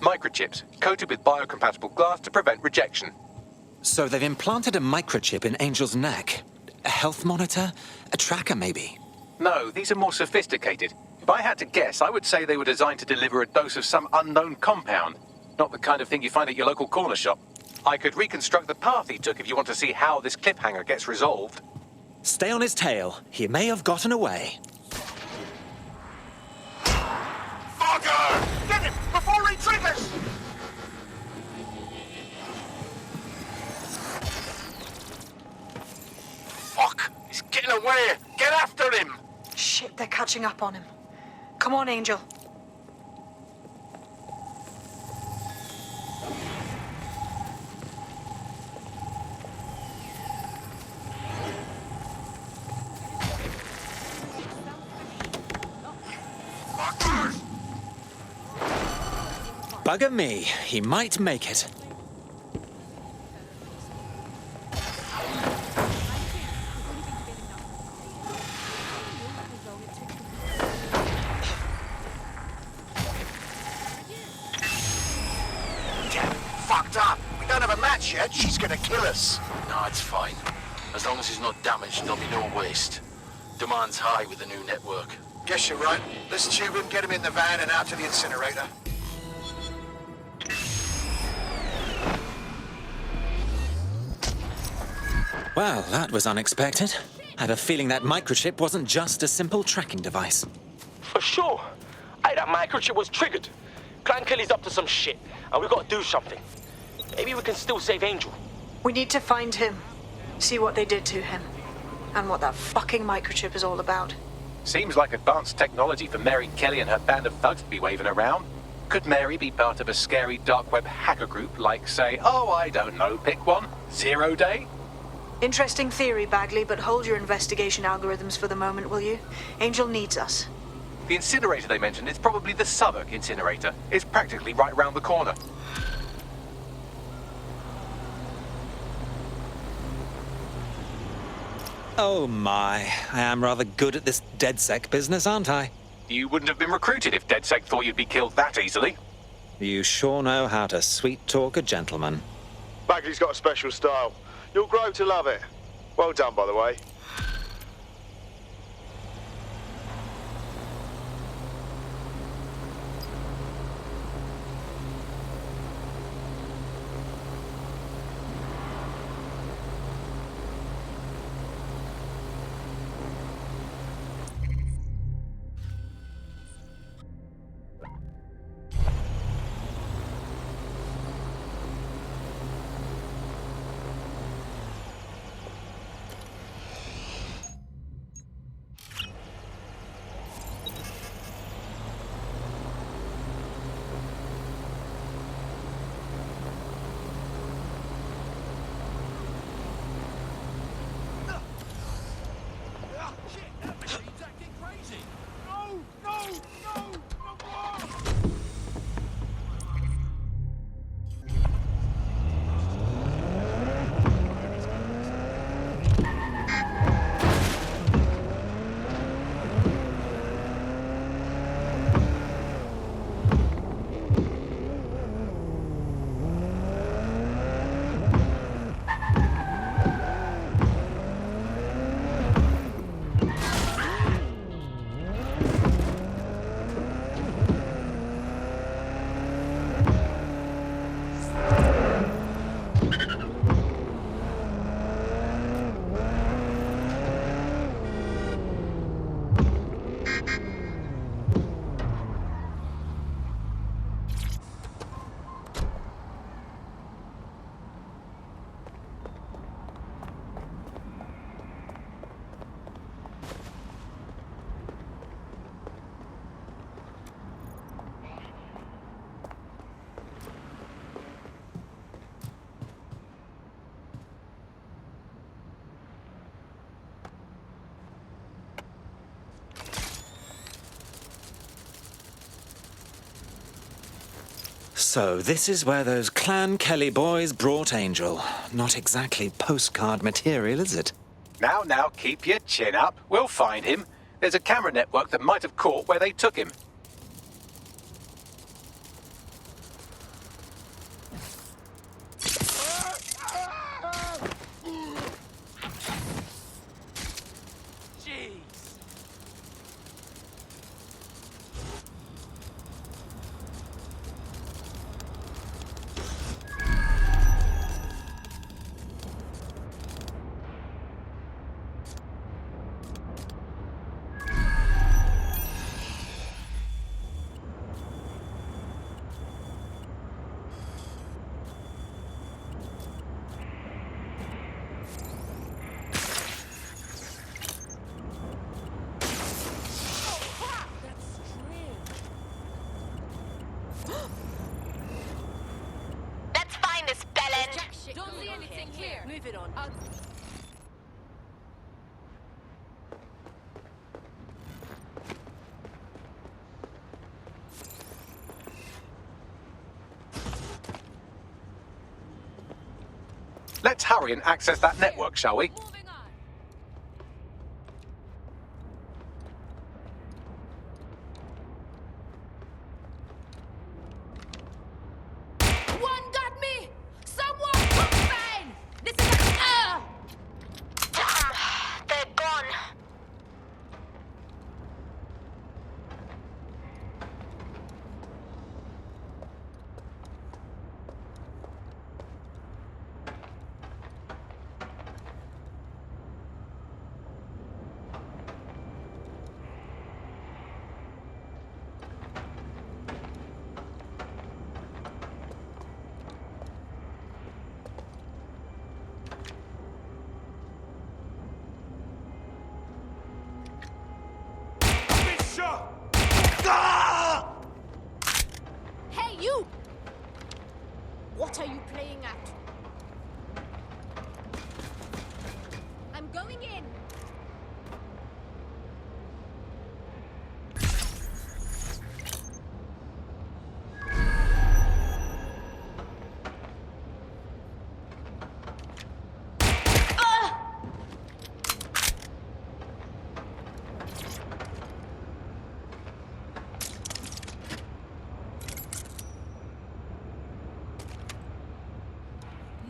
Microchips, coated with biocompatible glass to prevent rejection. So they've implanted a microchip in Angel's neck. A health monitor? A tracker, maybe? No, these are more sophisticated. If I had to guess, I would say they were designed to deliver a dose of some unknown compound. Not the kind of thing you find at your local corner shop. I could reconstruct the path he took if you want to see how this cliffhanger gets resolved. Stay on his tail. He may have gotten away. Fucker! Get him before he triggers! Fuck! He's getting away! Get after him! Shit, they're catching up on him. Come on, Angel. Bugger me. He might make it. Fucked up! We don't have a match yet, she's gonna kill us! No, it's fine. As long as he's not damaged, there'll be no waste. Demand's high with the new network. Guess you're right. Let's tube him, get him in the van and out to the incinerator. Well, that was unexpected. I have a feeling that microchip wasn't just a simple tracking device. For sure. That microchip was triggered. Clan Kelley's up to some shit, and we gotta do something. Maybe we can still save Angel. We need to find him, see what they did to him, and what that fucking microchip is all about. Seems like advanced technology for Mary Kelley and her band of thugs to be waving around. Could Mary be part of a scary dark web hacker group like, say, oh, I don't know, pick one, 0 Day? Interesting theory, Bagley, but hold your investigation algorithms for the moment, will you? Angel needs us. The incinerator they mentioned is probably the Southwark incinerator. It's practically right round the corner. Oh my, I am rather good at this DedSec business, aren't I? You wouldn't have been recruited if DedSec thought you'd be killed that easily. You sure know how to sweet-talk a gentleman. Bagley's got a special style. You'll grow to love it. Well done, by the way. So this is where those Clan Kelley boys brought Angel. Not exactly postcard material, is it? Now, keep your chin up. We'll find him. There's a camera network that might have caught where they took him. Let's find this bellend. Don't see anything here. Move it on. Let's hurry and access that network, shall we? One got me! Someone profane! This is a... Damn, they're gone. Hey, you! What are you playing at? I'm going in.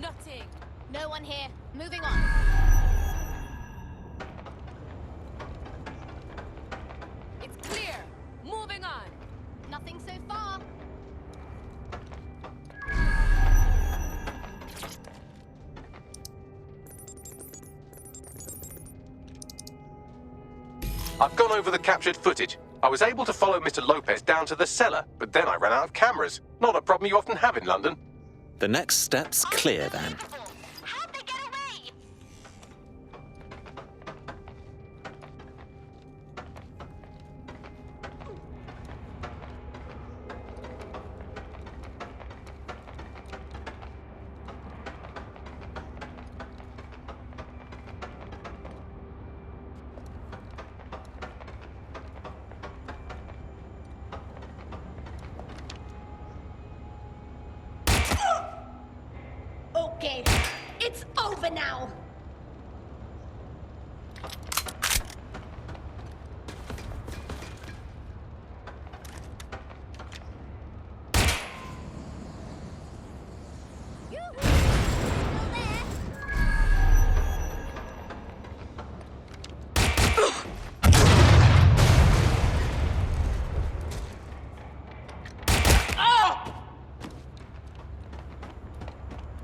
Nothing. No one here. Moving on. It's clear. Moving on. Nothing so far. I've gone over the captured footage. I was able to follow Mr. Lopez down to the cellar, but then I ran out of cameras. Not a problem you often have in London. The next step's clear, then. How'd they get away? Okay. It's over now.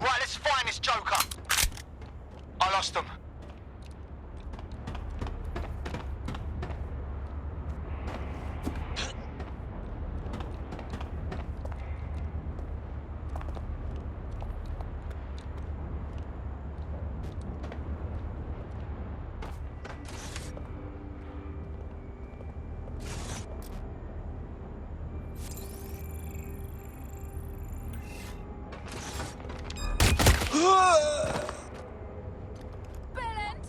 Right, let's find this joker. I lost him.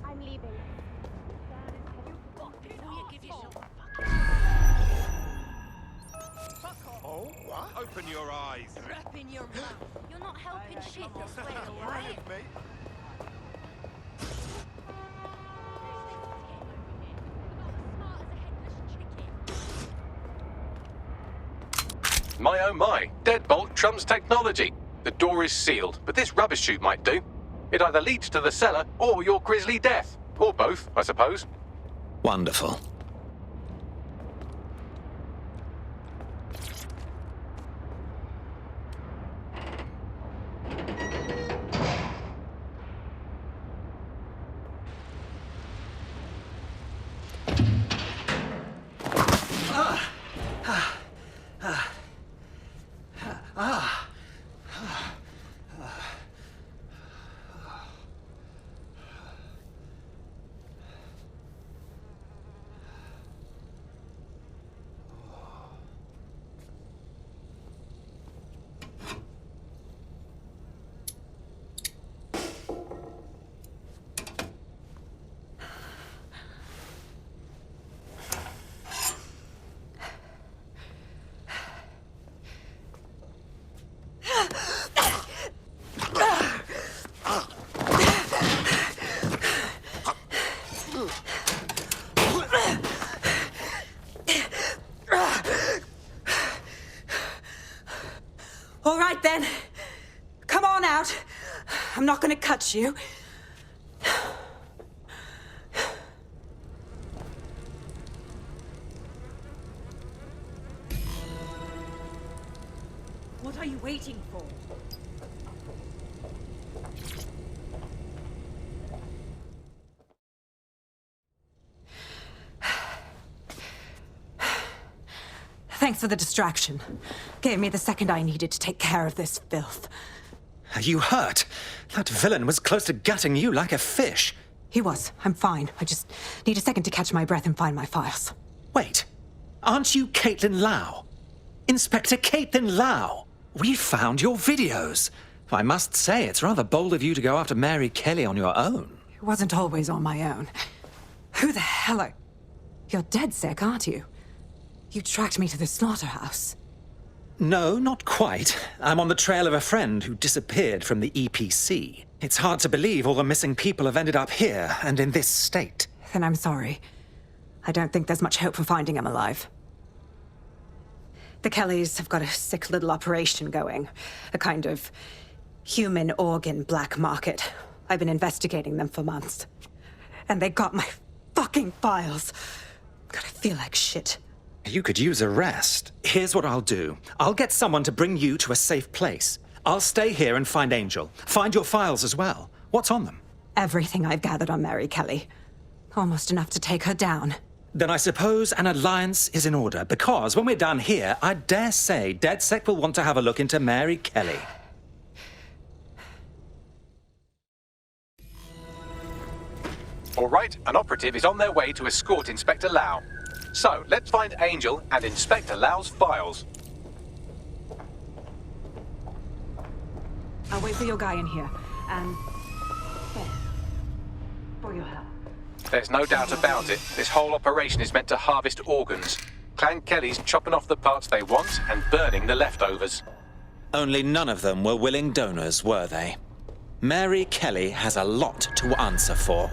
I'm leaving. Fuck off. Oh, what? Open your eyes. Open your mouth. You're not helping shit. You're sweating You're away. with me. My oh my, deadbolt trumps technology. The door is sealed, but this rubbish chute might do. It either leads to the cellar or your grisly death. Or both, I suppose. Wonderful. All right, then. Come on out. I'm not gonna cut you. What are you waiting for? Thanks for the distraction. Gave me the second I needed to take care of this filth. Are you hurt? That villain was close to gutting you like a fish. He was. I'm fine. I just need a second to catch my breath and find my files. Wait, aren't you Caitlin Lau? Inspector Caitlin Lau? We found your videos. I must say, it's rather bold of you to go after Mary Kelley on your own. It wasn't always on my own. Who the hell are... You're dead sick, aren't you? You tracked me to the slaughterhouse. No, not quite. I'm on the trail of a friend who disappeared from the EPC. It's hard to believe all the missing people have ended up here and in this state. Then I'm sorry. I don't think there's much hope for finding him alive. The Kelleys have got a sick little operation going. A kind of human organ black market. I've been investigating them for months. And they got my fucking files. God, I feel like shit. You could use a rest. Here's what I'll do. I'll get someone to bring you to a safe place. I'll stay here and find Angel. Find your files as well. What's on them? Everything I've gathered on Mary Kelley. Almost enough to take her down. Then I suppose an alliance is in order, because when we're done here, I dare say DedSec will want to have a look into Mary Kelley. All right, an operative is on their way to escort Inspector Lau. So, let's find Angel and Inspector Lau's files. I'll wait for your guy in here. And... for your help. There's no doubt about it. This whole operation is meant to harvest organs. Clan Kelley's chopping off the parts they want and burning the leftovers. Only none of them were willing donors, were they? Mary Kelley has a lot to answer for.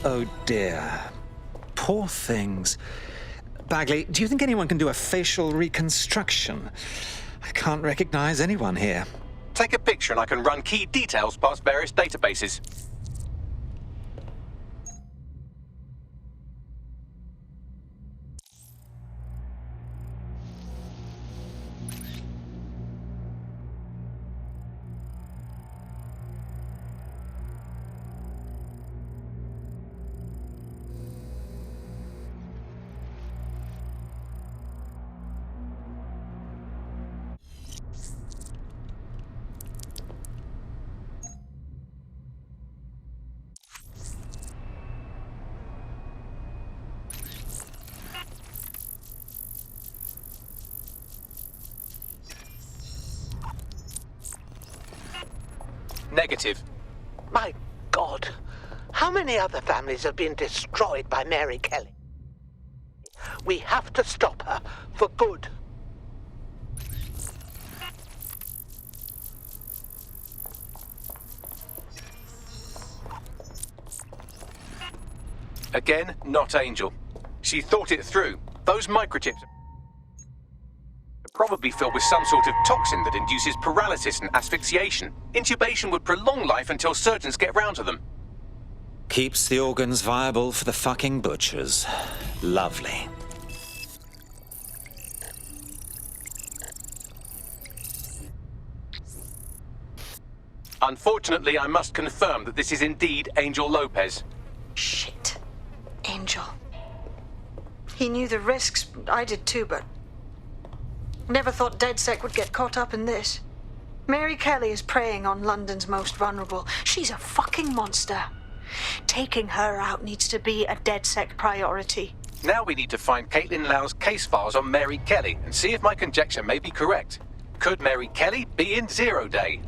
Oh dear. Poor things. Bagley, do you think anyone can do a facial reconstruction? I can't recognize anyone here. Take a picture and I can run key details past various databases. Negative. My God. How many other families have been destroyed by Mary Kelley? We have to stop her for good. Again, not Angel. She thought it through. Those microchips are probably filled with some sort of toxin that induces paralysis and asphyxiation. Intubation would prolong life until surgeons get round to them. Keeps the organs viable for the fucking butchers. Lovely. Unfortunately, I must confirm that this is indeed Angel Lopez. Shit. Angel. He knew the risks. I did too, but never thought DedSec would get caught up in this. Mary Kelley is preying on London's most vulnerable. She's a fucking monster. Taking her out needs to be a DedSec priority. Now we need to find Caitlin Lau's case files on Mary Kelley and see if my conjecture may be correct. Could Mary Kelley be in Zero Day?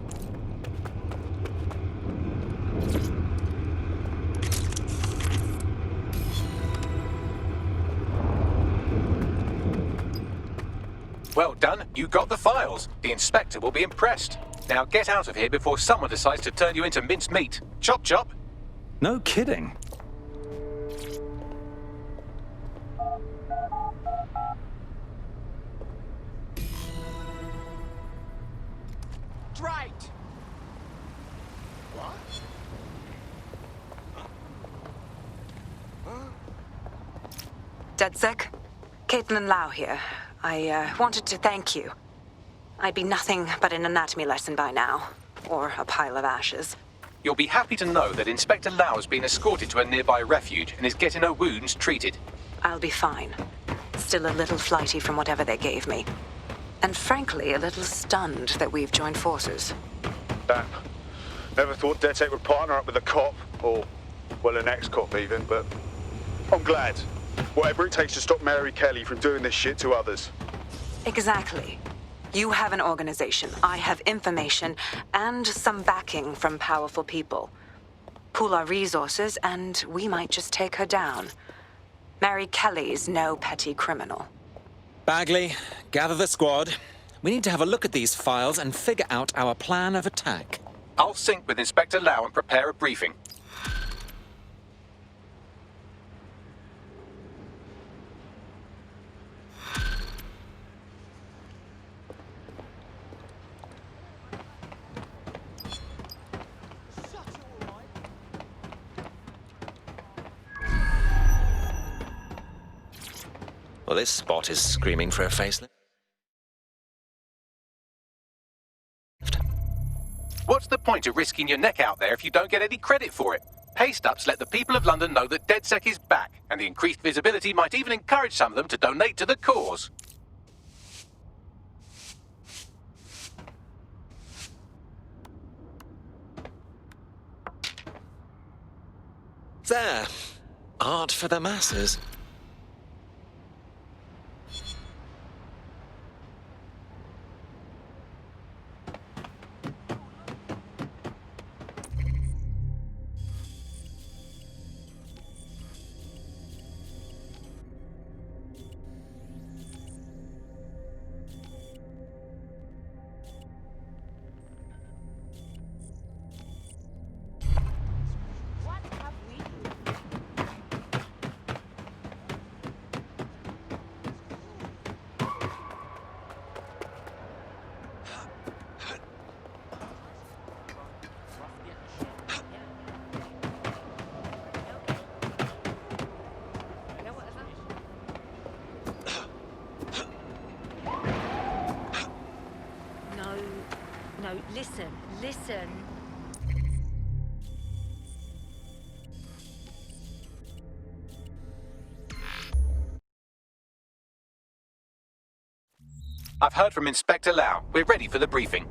Well done, you got the files. The inspector will be impressed. Now get out of here before someone decides to turn you into minced meat. Chop chop. No kidding. Right. What? DedSec? Caitlin Lau here. I wanted to thank you. I'd be nothing but an anatomy lesson by now. Or a pile of ashes. You'll be happy to know that Inspector Lau has been escorted to a nearby refuge and is getting her wounds treated. I'll be fine. Still a little flighty from whatever they gave me. And frankly, a little stunned that we've joined forces. Damn. Never thought DedSec would partner up with a cop, or, well, an ex-cop even, but I'm glad. Whatever it takes to stop Mary Kelley from doing this shit to others. Exactly. You have an organization, I have information, and some backing from powerful people. Pool our resources, and we might just take her down. Mary Kelley's no petty criminal. Bagley, gather the squad. We need to have a look at these files and figure out our plan of attack. I'll sync with Inspector Lau and prepare a briefing. Well, this spot is screaming for a facelift. What's the point of risking your neck out there if you don't get any credit for it? Paste-ups let the people of London know that DedSec is back, and the increased visibility might even encourage some of them to donate to the cause. There. Art for the masses. No, listen. I've heard from Inspector Lau. We're ready for the briefing.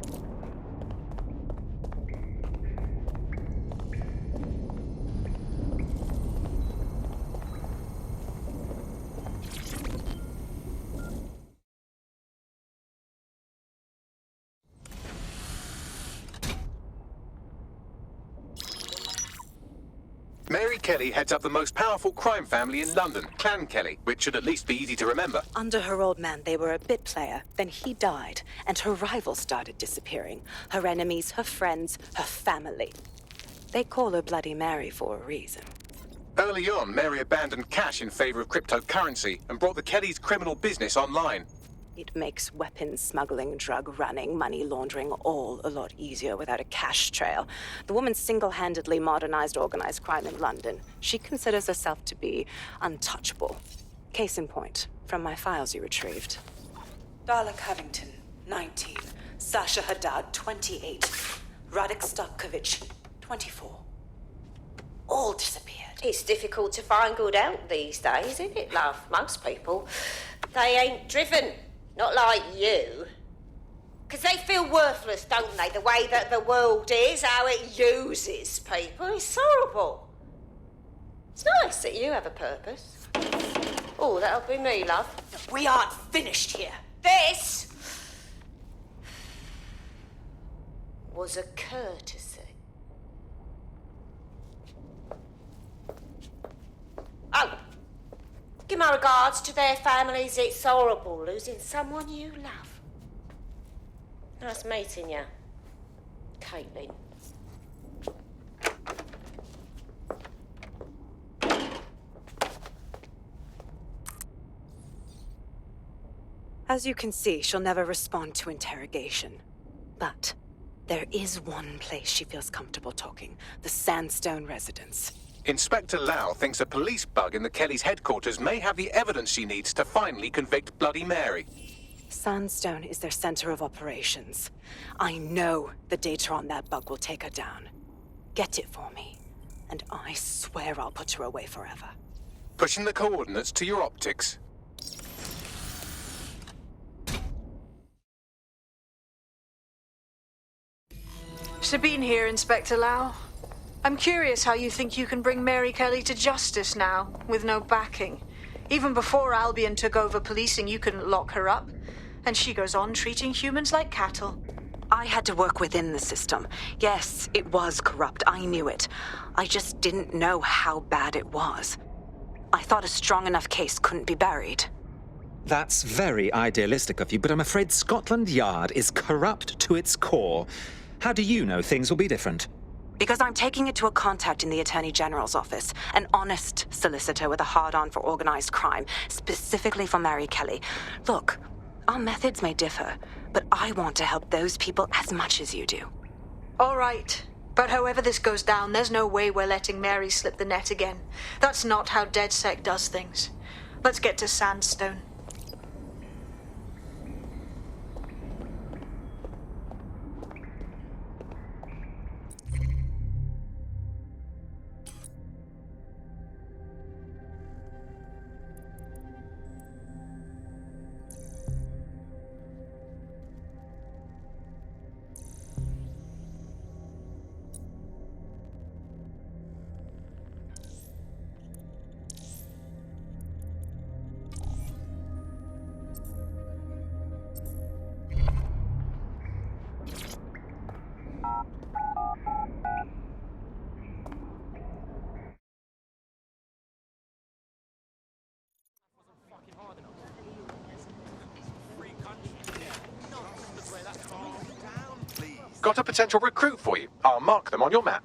Mary Kelley heads up the most powerful crime family in London, Clan Kelley, which should at least be easy to remember. Under her old man, they were a bit player. Then he died, and her rivals started disappearing. Her enemies, her friends, her family. They call her Bloody Mary for a reason. Early on, Mary abandoned cash in favor of cryptocurrency and brought the Kellys' criminal business online. It makes weapons smuggling, drug running, money laundering all a lot easier without a cash trail. The woman single-handedly modernized organized crime in London. She considers herself to be untouchable. Case in point, from my files you retrieved. Darla Covington, 19. Sasha Haddad, 28. Radek Stokovich, 24. All disappeared. It's difficult to find good help these days, isn't it, love? Most people, they ain't driven. Not like you. 'Cause they feel worthless, don't they? The way that the world is, how it uses people. It's horrible. It's nice that you have a purpose. Oh, that'll be me, love. We aren't finished here. This was a courtesy. Oh. Give my regards to their families. It's horrible losing someone you love. Nice meeting you, Caitlin. As you can see, she'll never respond to interrogation. But there is one place she feels comfortable talking, the Sandstone residence. Inspector Lau thinks a police bug in the Kellys' headquarters may have the evidence she needs to finally convict Bloody Mary. Sandstone is their center of operations. I know the data on that bug will take her down. Get it for me, and I swear I'll put her away forever. Pushing the coordinates to your optics. Sabine here, Inspector Lau. I'm curious how you think you can bring Mary Kelley to justice now, with no backing. Even before Albion took over policing, you couldn't lock her up. And she goes on treating humans like cattle. I had to work within the system. Yes, it was corrupt. I knew it. I just didn't know how bad it was. I thought a strong enough case couldn't be buried. That's very idealistic of you, but I'm afraid Scotland Yard is corrupt to its core. How do you know things will be different? Because I'm taking it to a contact in the Attorney General's office, an honest solicitor with a hard-on for organized crime, specifically for Mary Kelley. Look, our methods may differ, but I want to help those people as much as you do. All right. But however this goes down, there's no way we're letting Mary slip the net again. That's not how DedSec does things. Let's get to Sandstone. Got a potential recruit for you. I'll mark them on your map.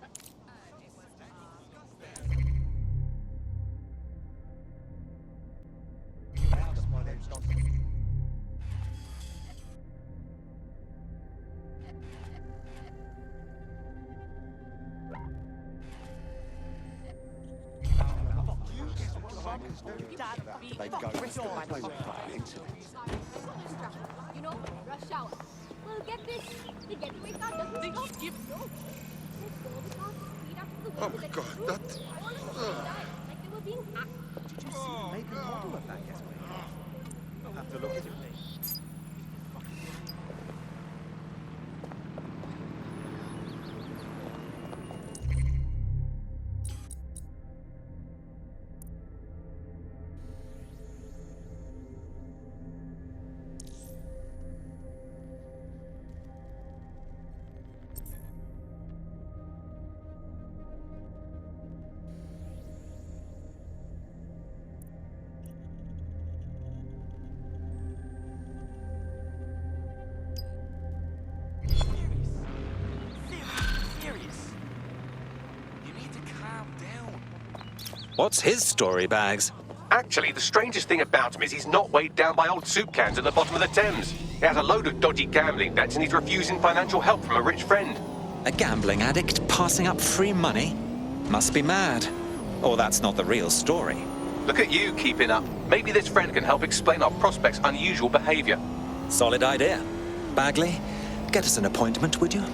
You know, rush hour. Well, get this. The getaway car doesn't stop. No. Oh my god, that... Like they were being hacked. Did you see the make and model of that getaway? I'll have to look at it. What's his story, Bags? Actually, the strangest thing about him is he's not weighed down by old soup cans at the bottom of the Thames. He has a load of dodgy gambling debts and he's refusing financial help from a rich friend. A gambling addict passing up free money? Must be mad. Or that's not the real story. Look at you keeping up. Maybe this friend can help explain our prospect's unusual behavior. Solid idea. Bagley, get us an appointment, would you?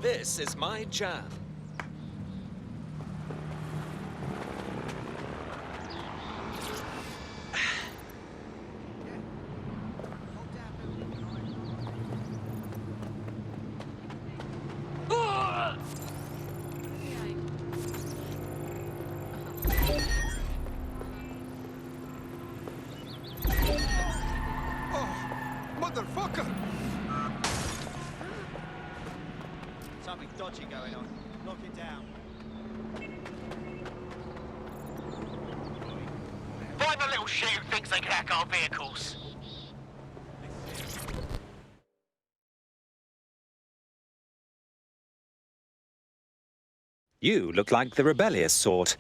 This is my jam. Motherfucker! Something dodgy going on. Lock it down. Find the little shit who thinks they can hack our vehicles. You look like the rebellious sort.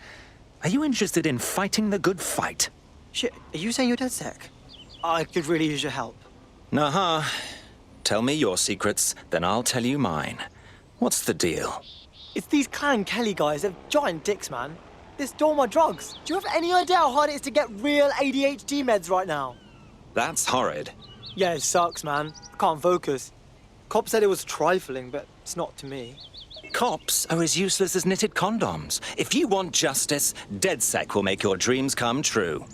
Are you interested in fighting the good fight? Shit, are you saying you're dead sick? I could really use your help. Nah. Tell me your secrets, then I'll tell you mine. What's the deal? It's these Clan Kelley guys. They're giant dicks, man. They stole my drugs. Do you have any idea how hard it is to get real ADHD meds right now? That's horrid. Yeah, it sucks, man. I can't focus. Cops said it was trifling, but it's not to me. Cops are as useless as knitted condoms. If you want justice, DedSec will make your dreams come true.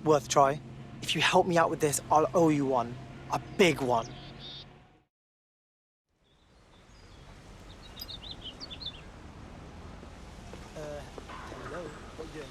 Worth a try. If you help me out with this, I'll owe you one. A big one. Hello? What are you doing?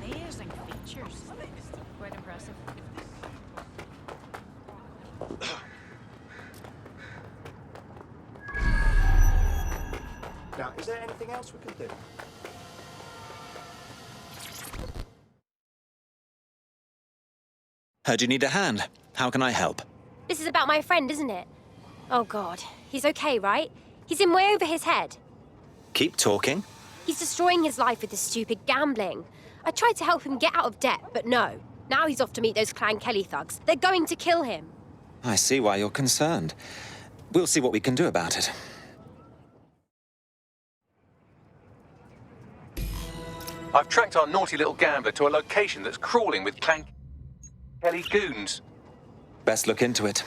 Amazing features. Quite impressive. Now, is there anything else we can do? Heard you need a hand. How can I help? This is about my friend, isn't it? Oh, God. He's okay, right? He's in way over his head. Keep talking. He's destroying his life with this stupid gambling. I tried to help him get out of debt, but no. Now he's off to meet those Clan Kelley thugs. They're going to kill him. I see why you're concerned. We'll see what we can do about it. I've tracked our naughty little gambler to a location that's crawling with Clan Kelley goons. Best look into it.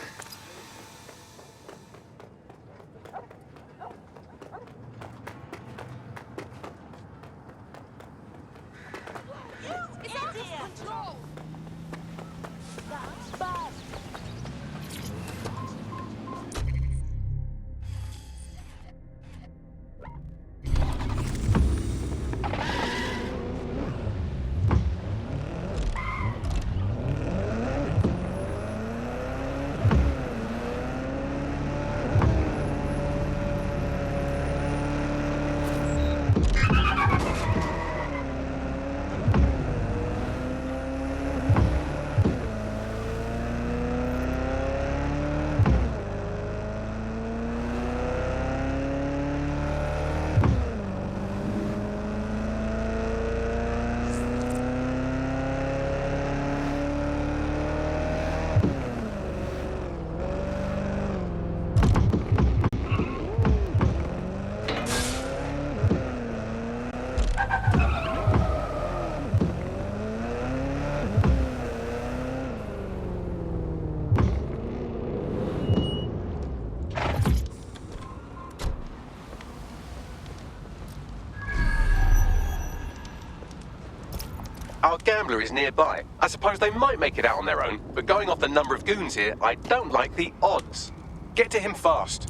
Our gambler is nearby. I suppose they might make it out on their own, but going off the number of goons here, I don't like the odds. Get to him fast.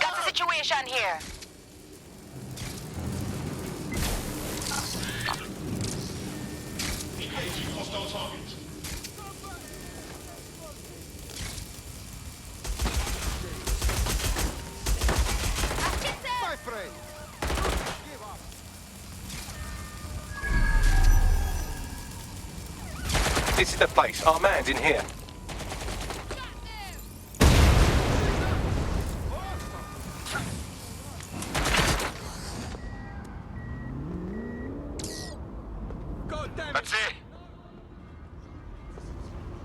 Got the situation here. Engaging hostile targets. My friend! Give up! This is the place. Our man's in here. That's it!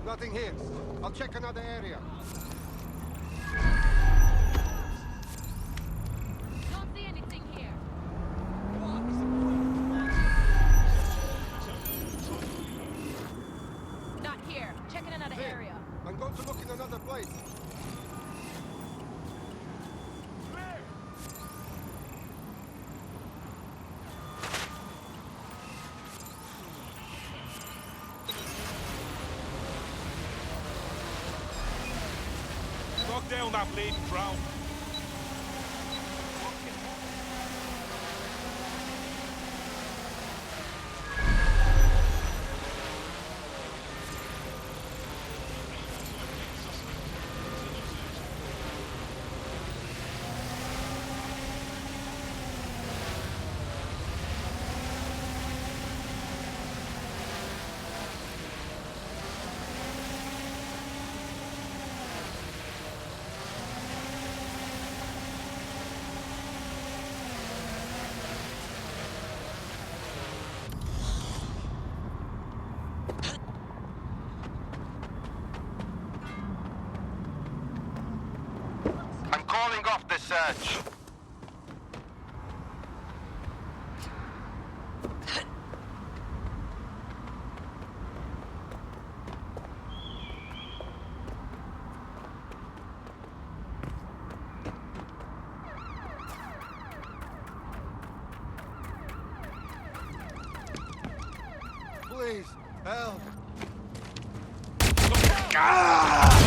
Nothing here. I'll check another area. Don't see anything here. Not here. Checking another area. I'm going to look in another place. Knock down that bleeding drone. Calling off the search. Please, help!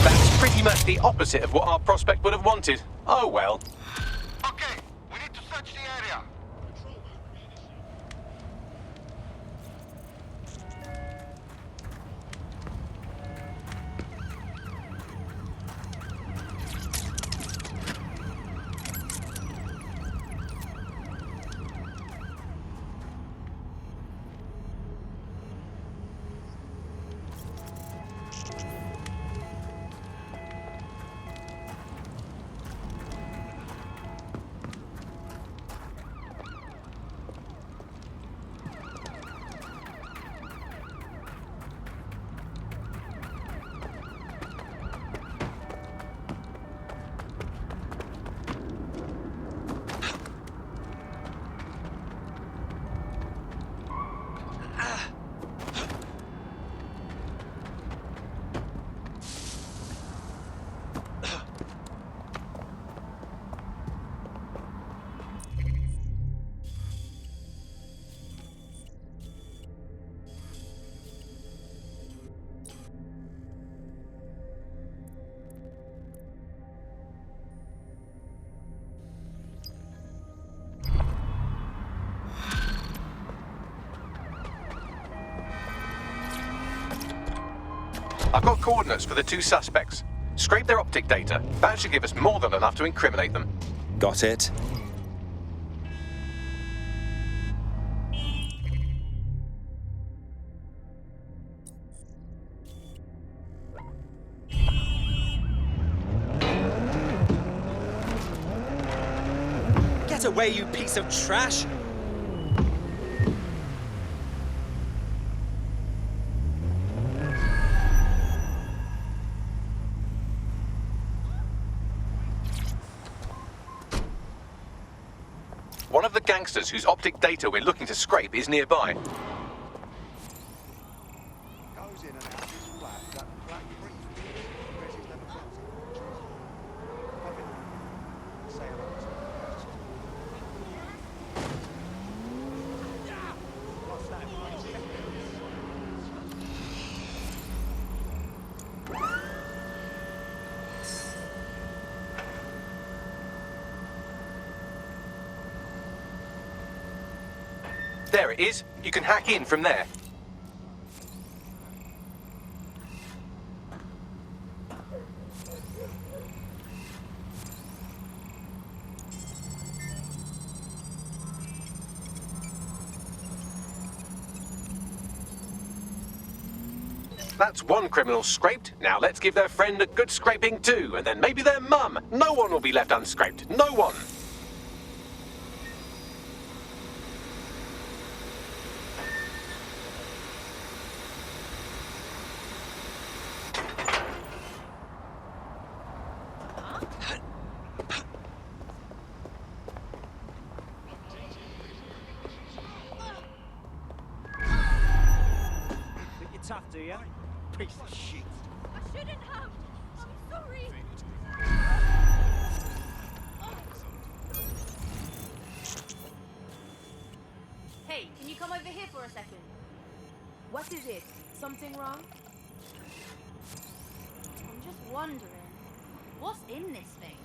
That's pretty much the opposite of what our prospect would have wanted. Oh well. Okay, we need to search the area. I've got coordinates for the 2 suspects. Scrape their optic data. That should give us more than enough to incriminate them. Got it. Get away, you piece of trash! One of the gangsters whose optic data we're looking to scrape is nearby. Goes in and out his flat, that black brick Reggie's never felt it. Pop it. Say hello to him. What's that? There it is. You can hack in from there. That's one criminal scraped. Now let's give their friend a good scraping too, and then maybe their mum. No one will be left unscraped. No one. Think you're tough, do you? Piece of shit. I shouldn't have. I'm sorry. Hey, can you come over here for a second? What is it? Something wrong? I'm just wondering, what's in this thing?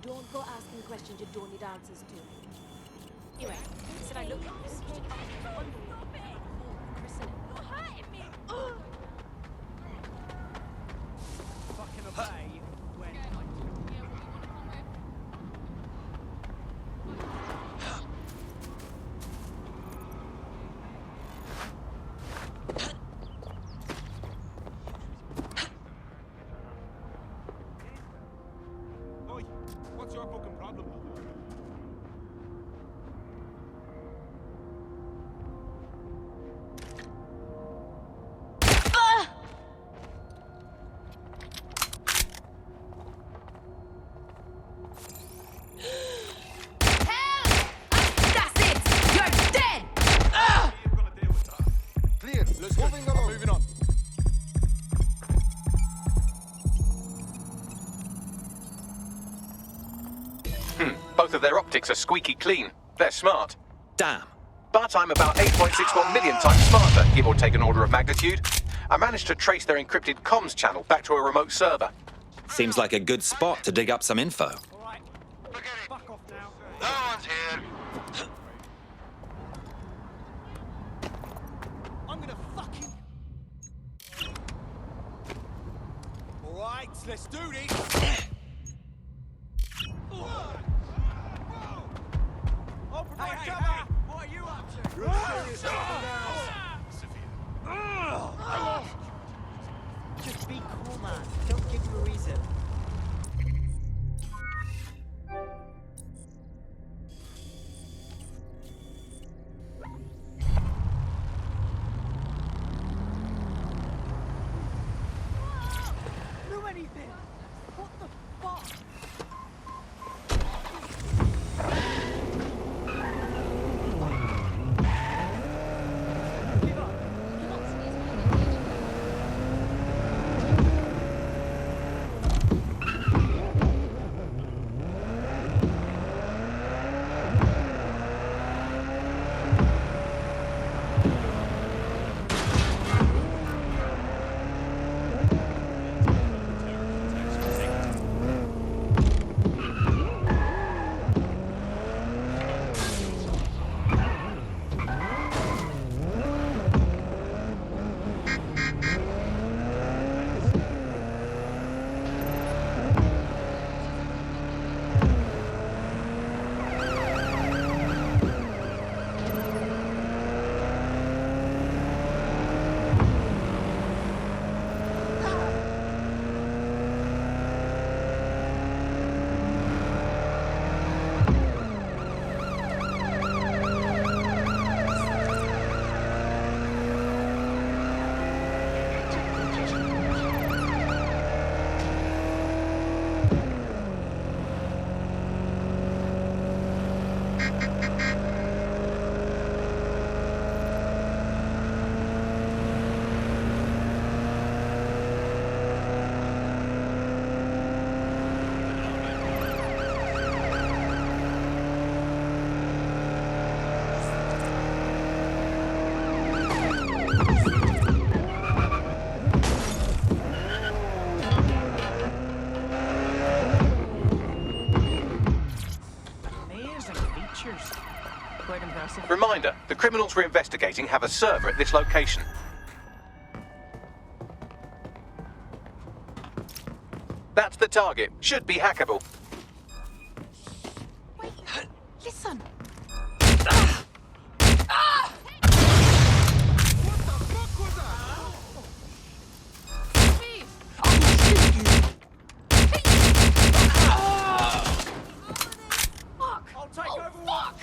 Don't go asking questions you don't need answers to. Anyway, should I look at this? You're hurting me! Fucking obey when Oi, what's your fucking problem? Clear, let's go. Moving on. Both of their optics are squeaky clean. They're smart. Damn. But I'm about 8.61 million times smarter, give or take an order of magnitude. I managed to trace their encrypted comms channel back to a remote server. Seems like a good spot to dig up some info. fuck off now. No one's here. I'm gonna fucking. Alright, let's do this. Open my cover! What are you up to? Real serious Just be cool, man. Don't give him a reason. Do anything! What the fuck? Quite impressive. Reminder, the criminals we're investigating have a server at this location. That's the target. Should be hackable. Wait, listen. I'll take over. Fuck!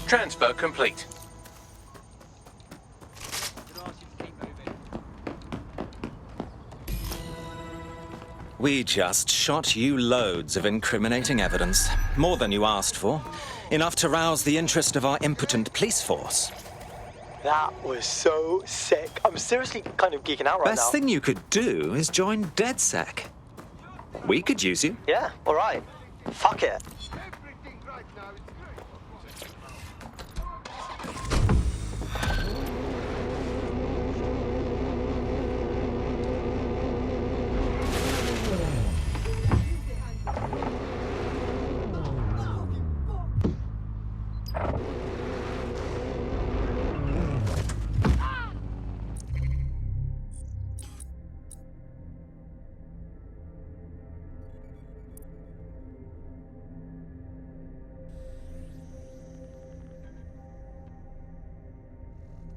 Transfer complete. We just shot you loads of incriminating evidence. More than you asked for. Enough to rouse the interest of our impotent police force. That was so sick. I'm seriously kind of geeking out right now. Best thing you could do is join DedSec. We could use you. Yeah, alright. Fuck it.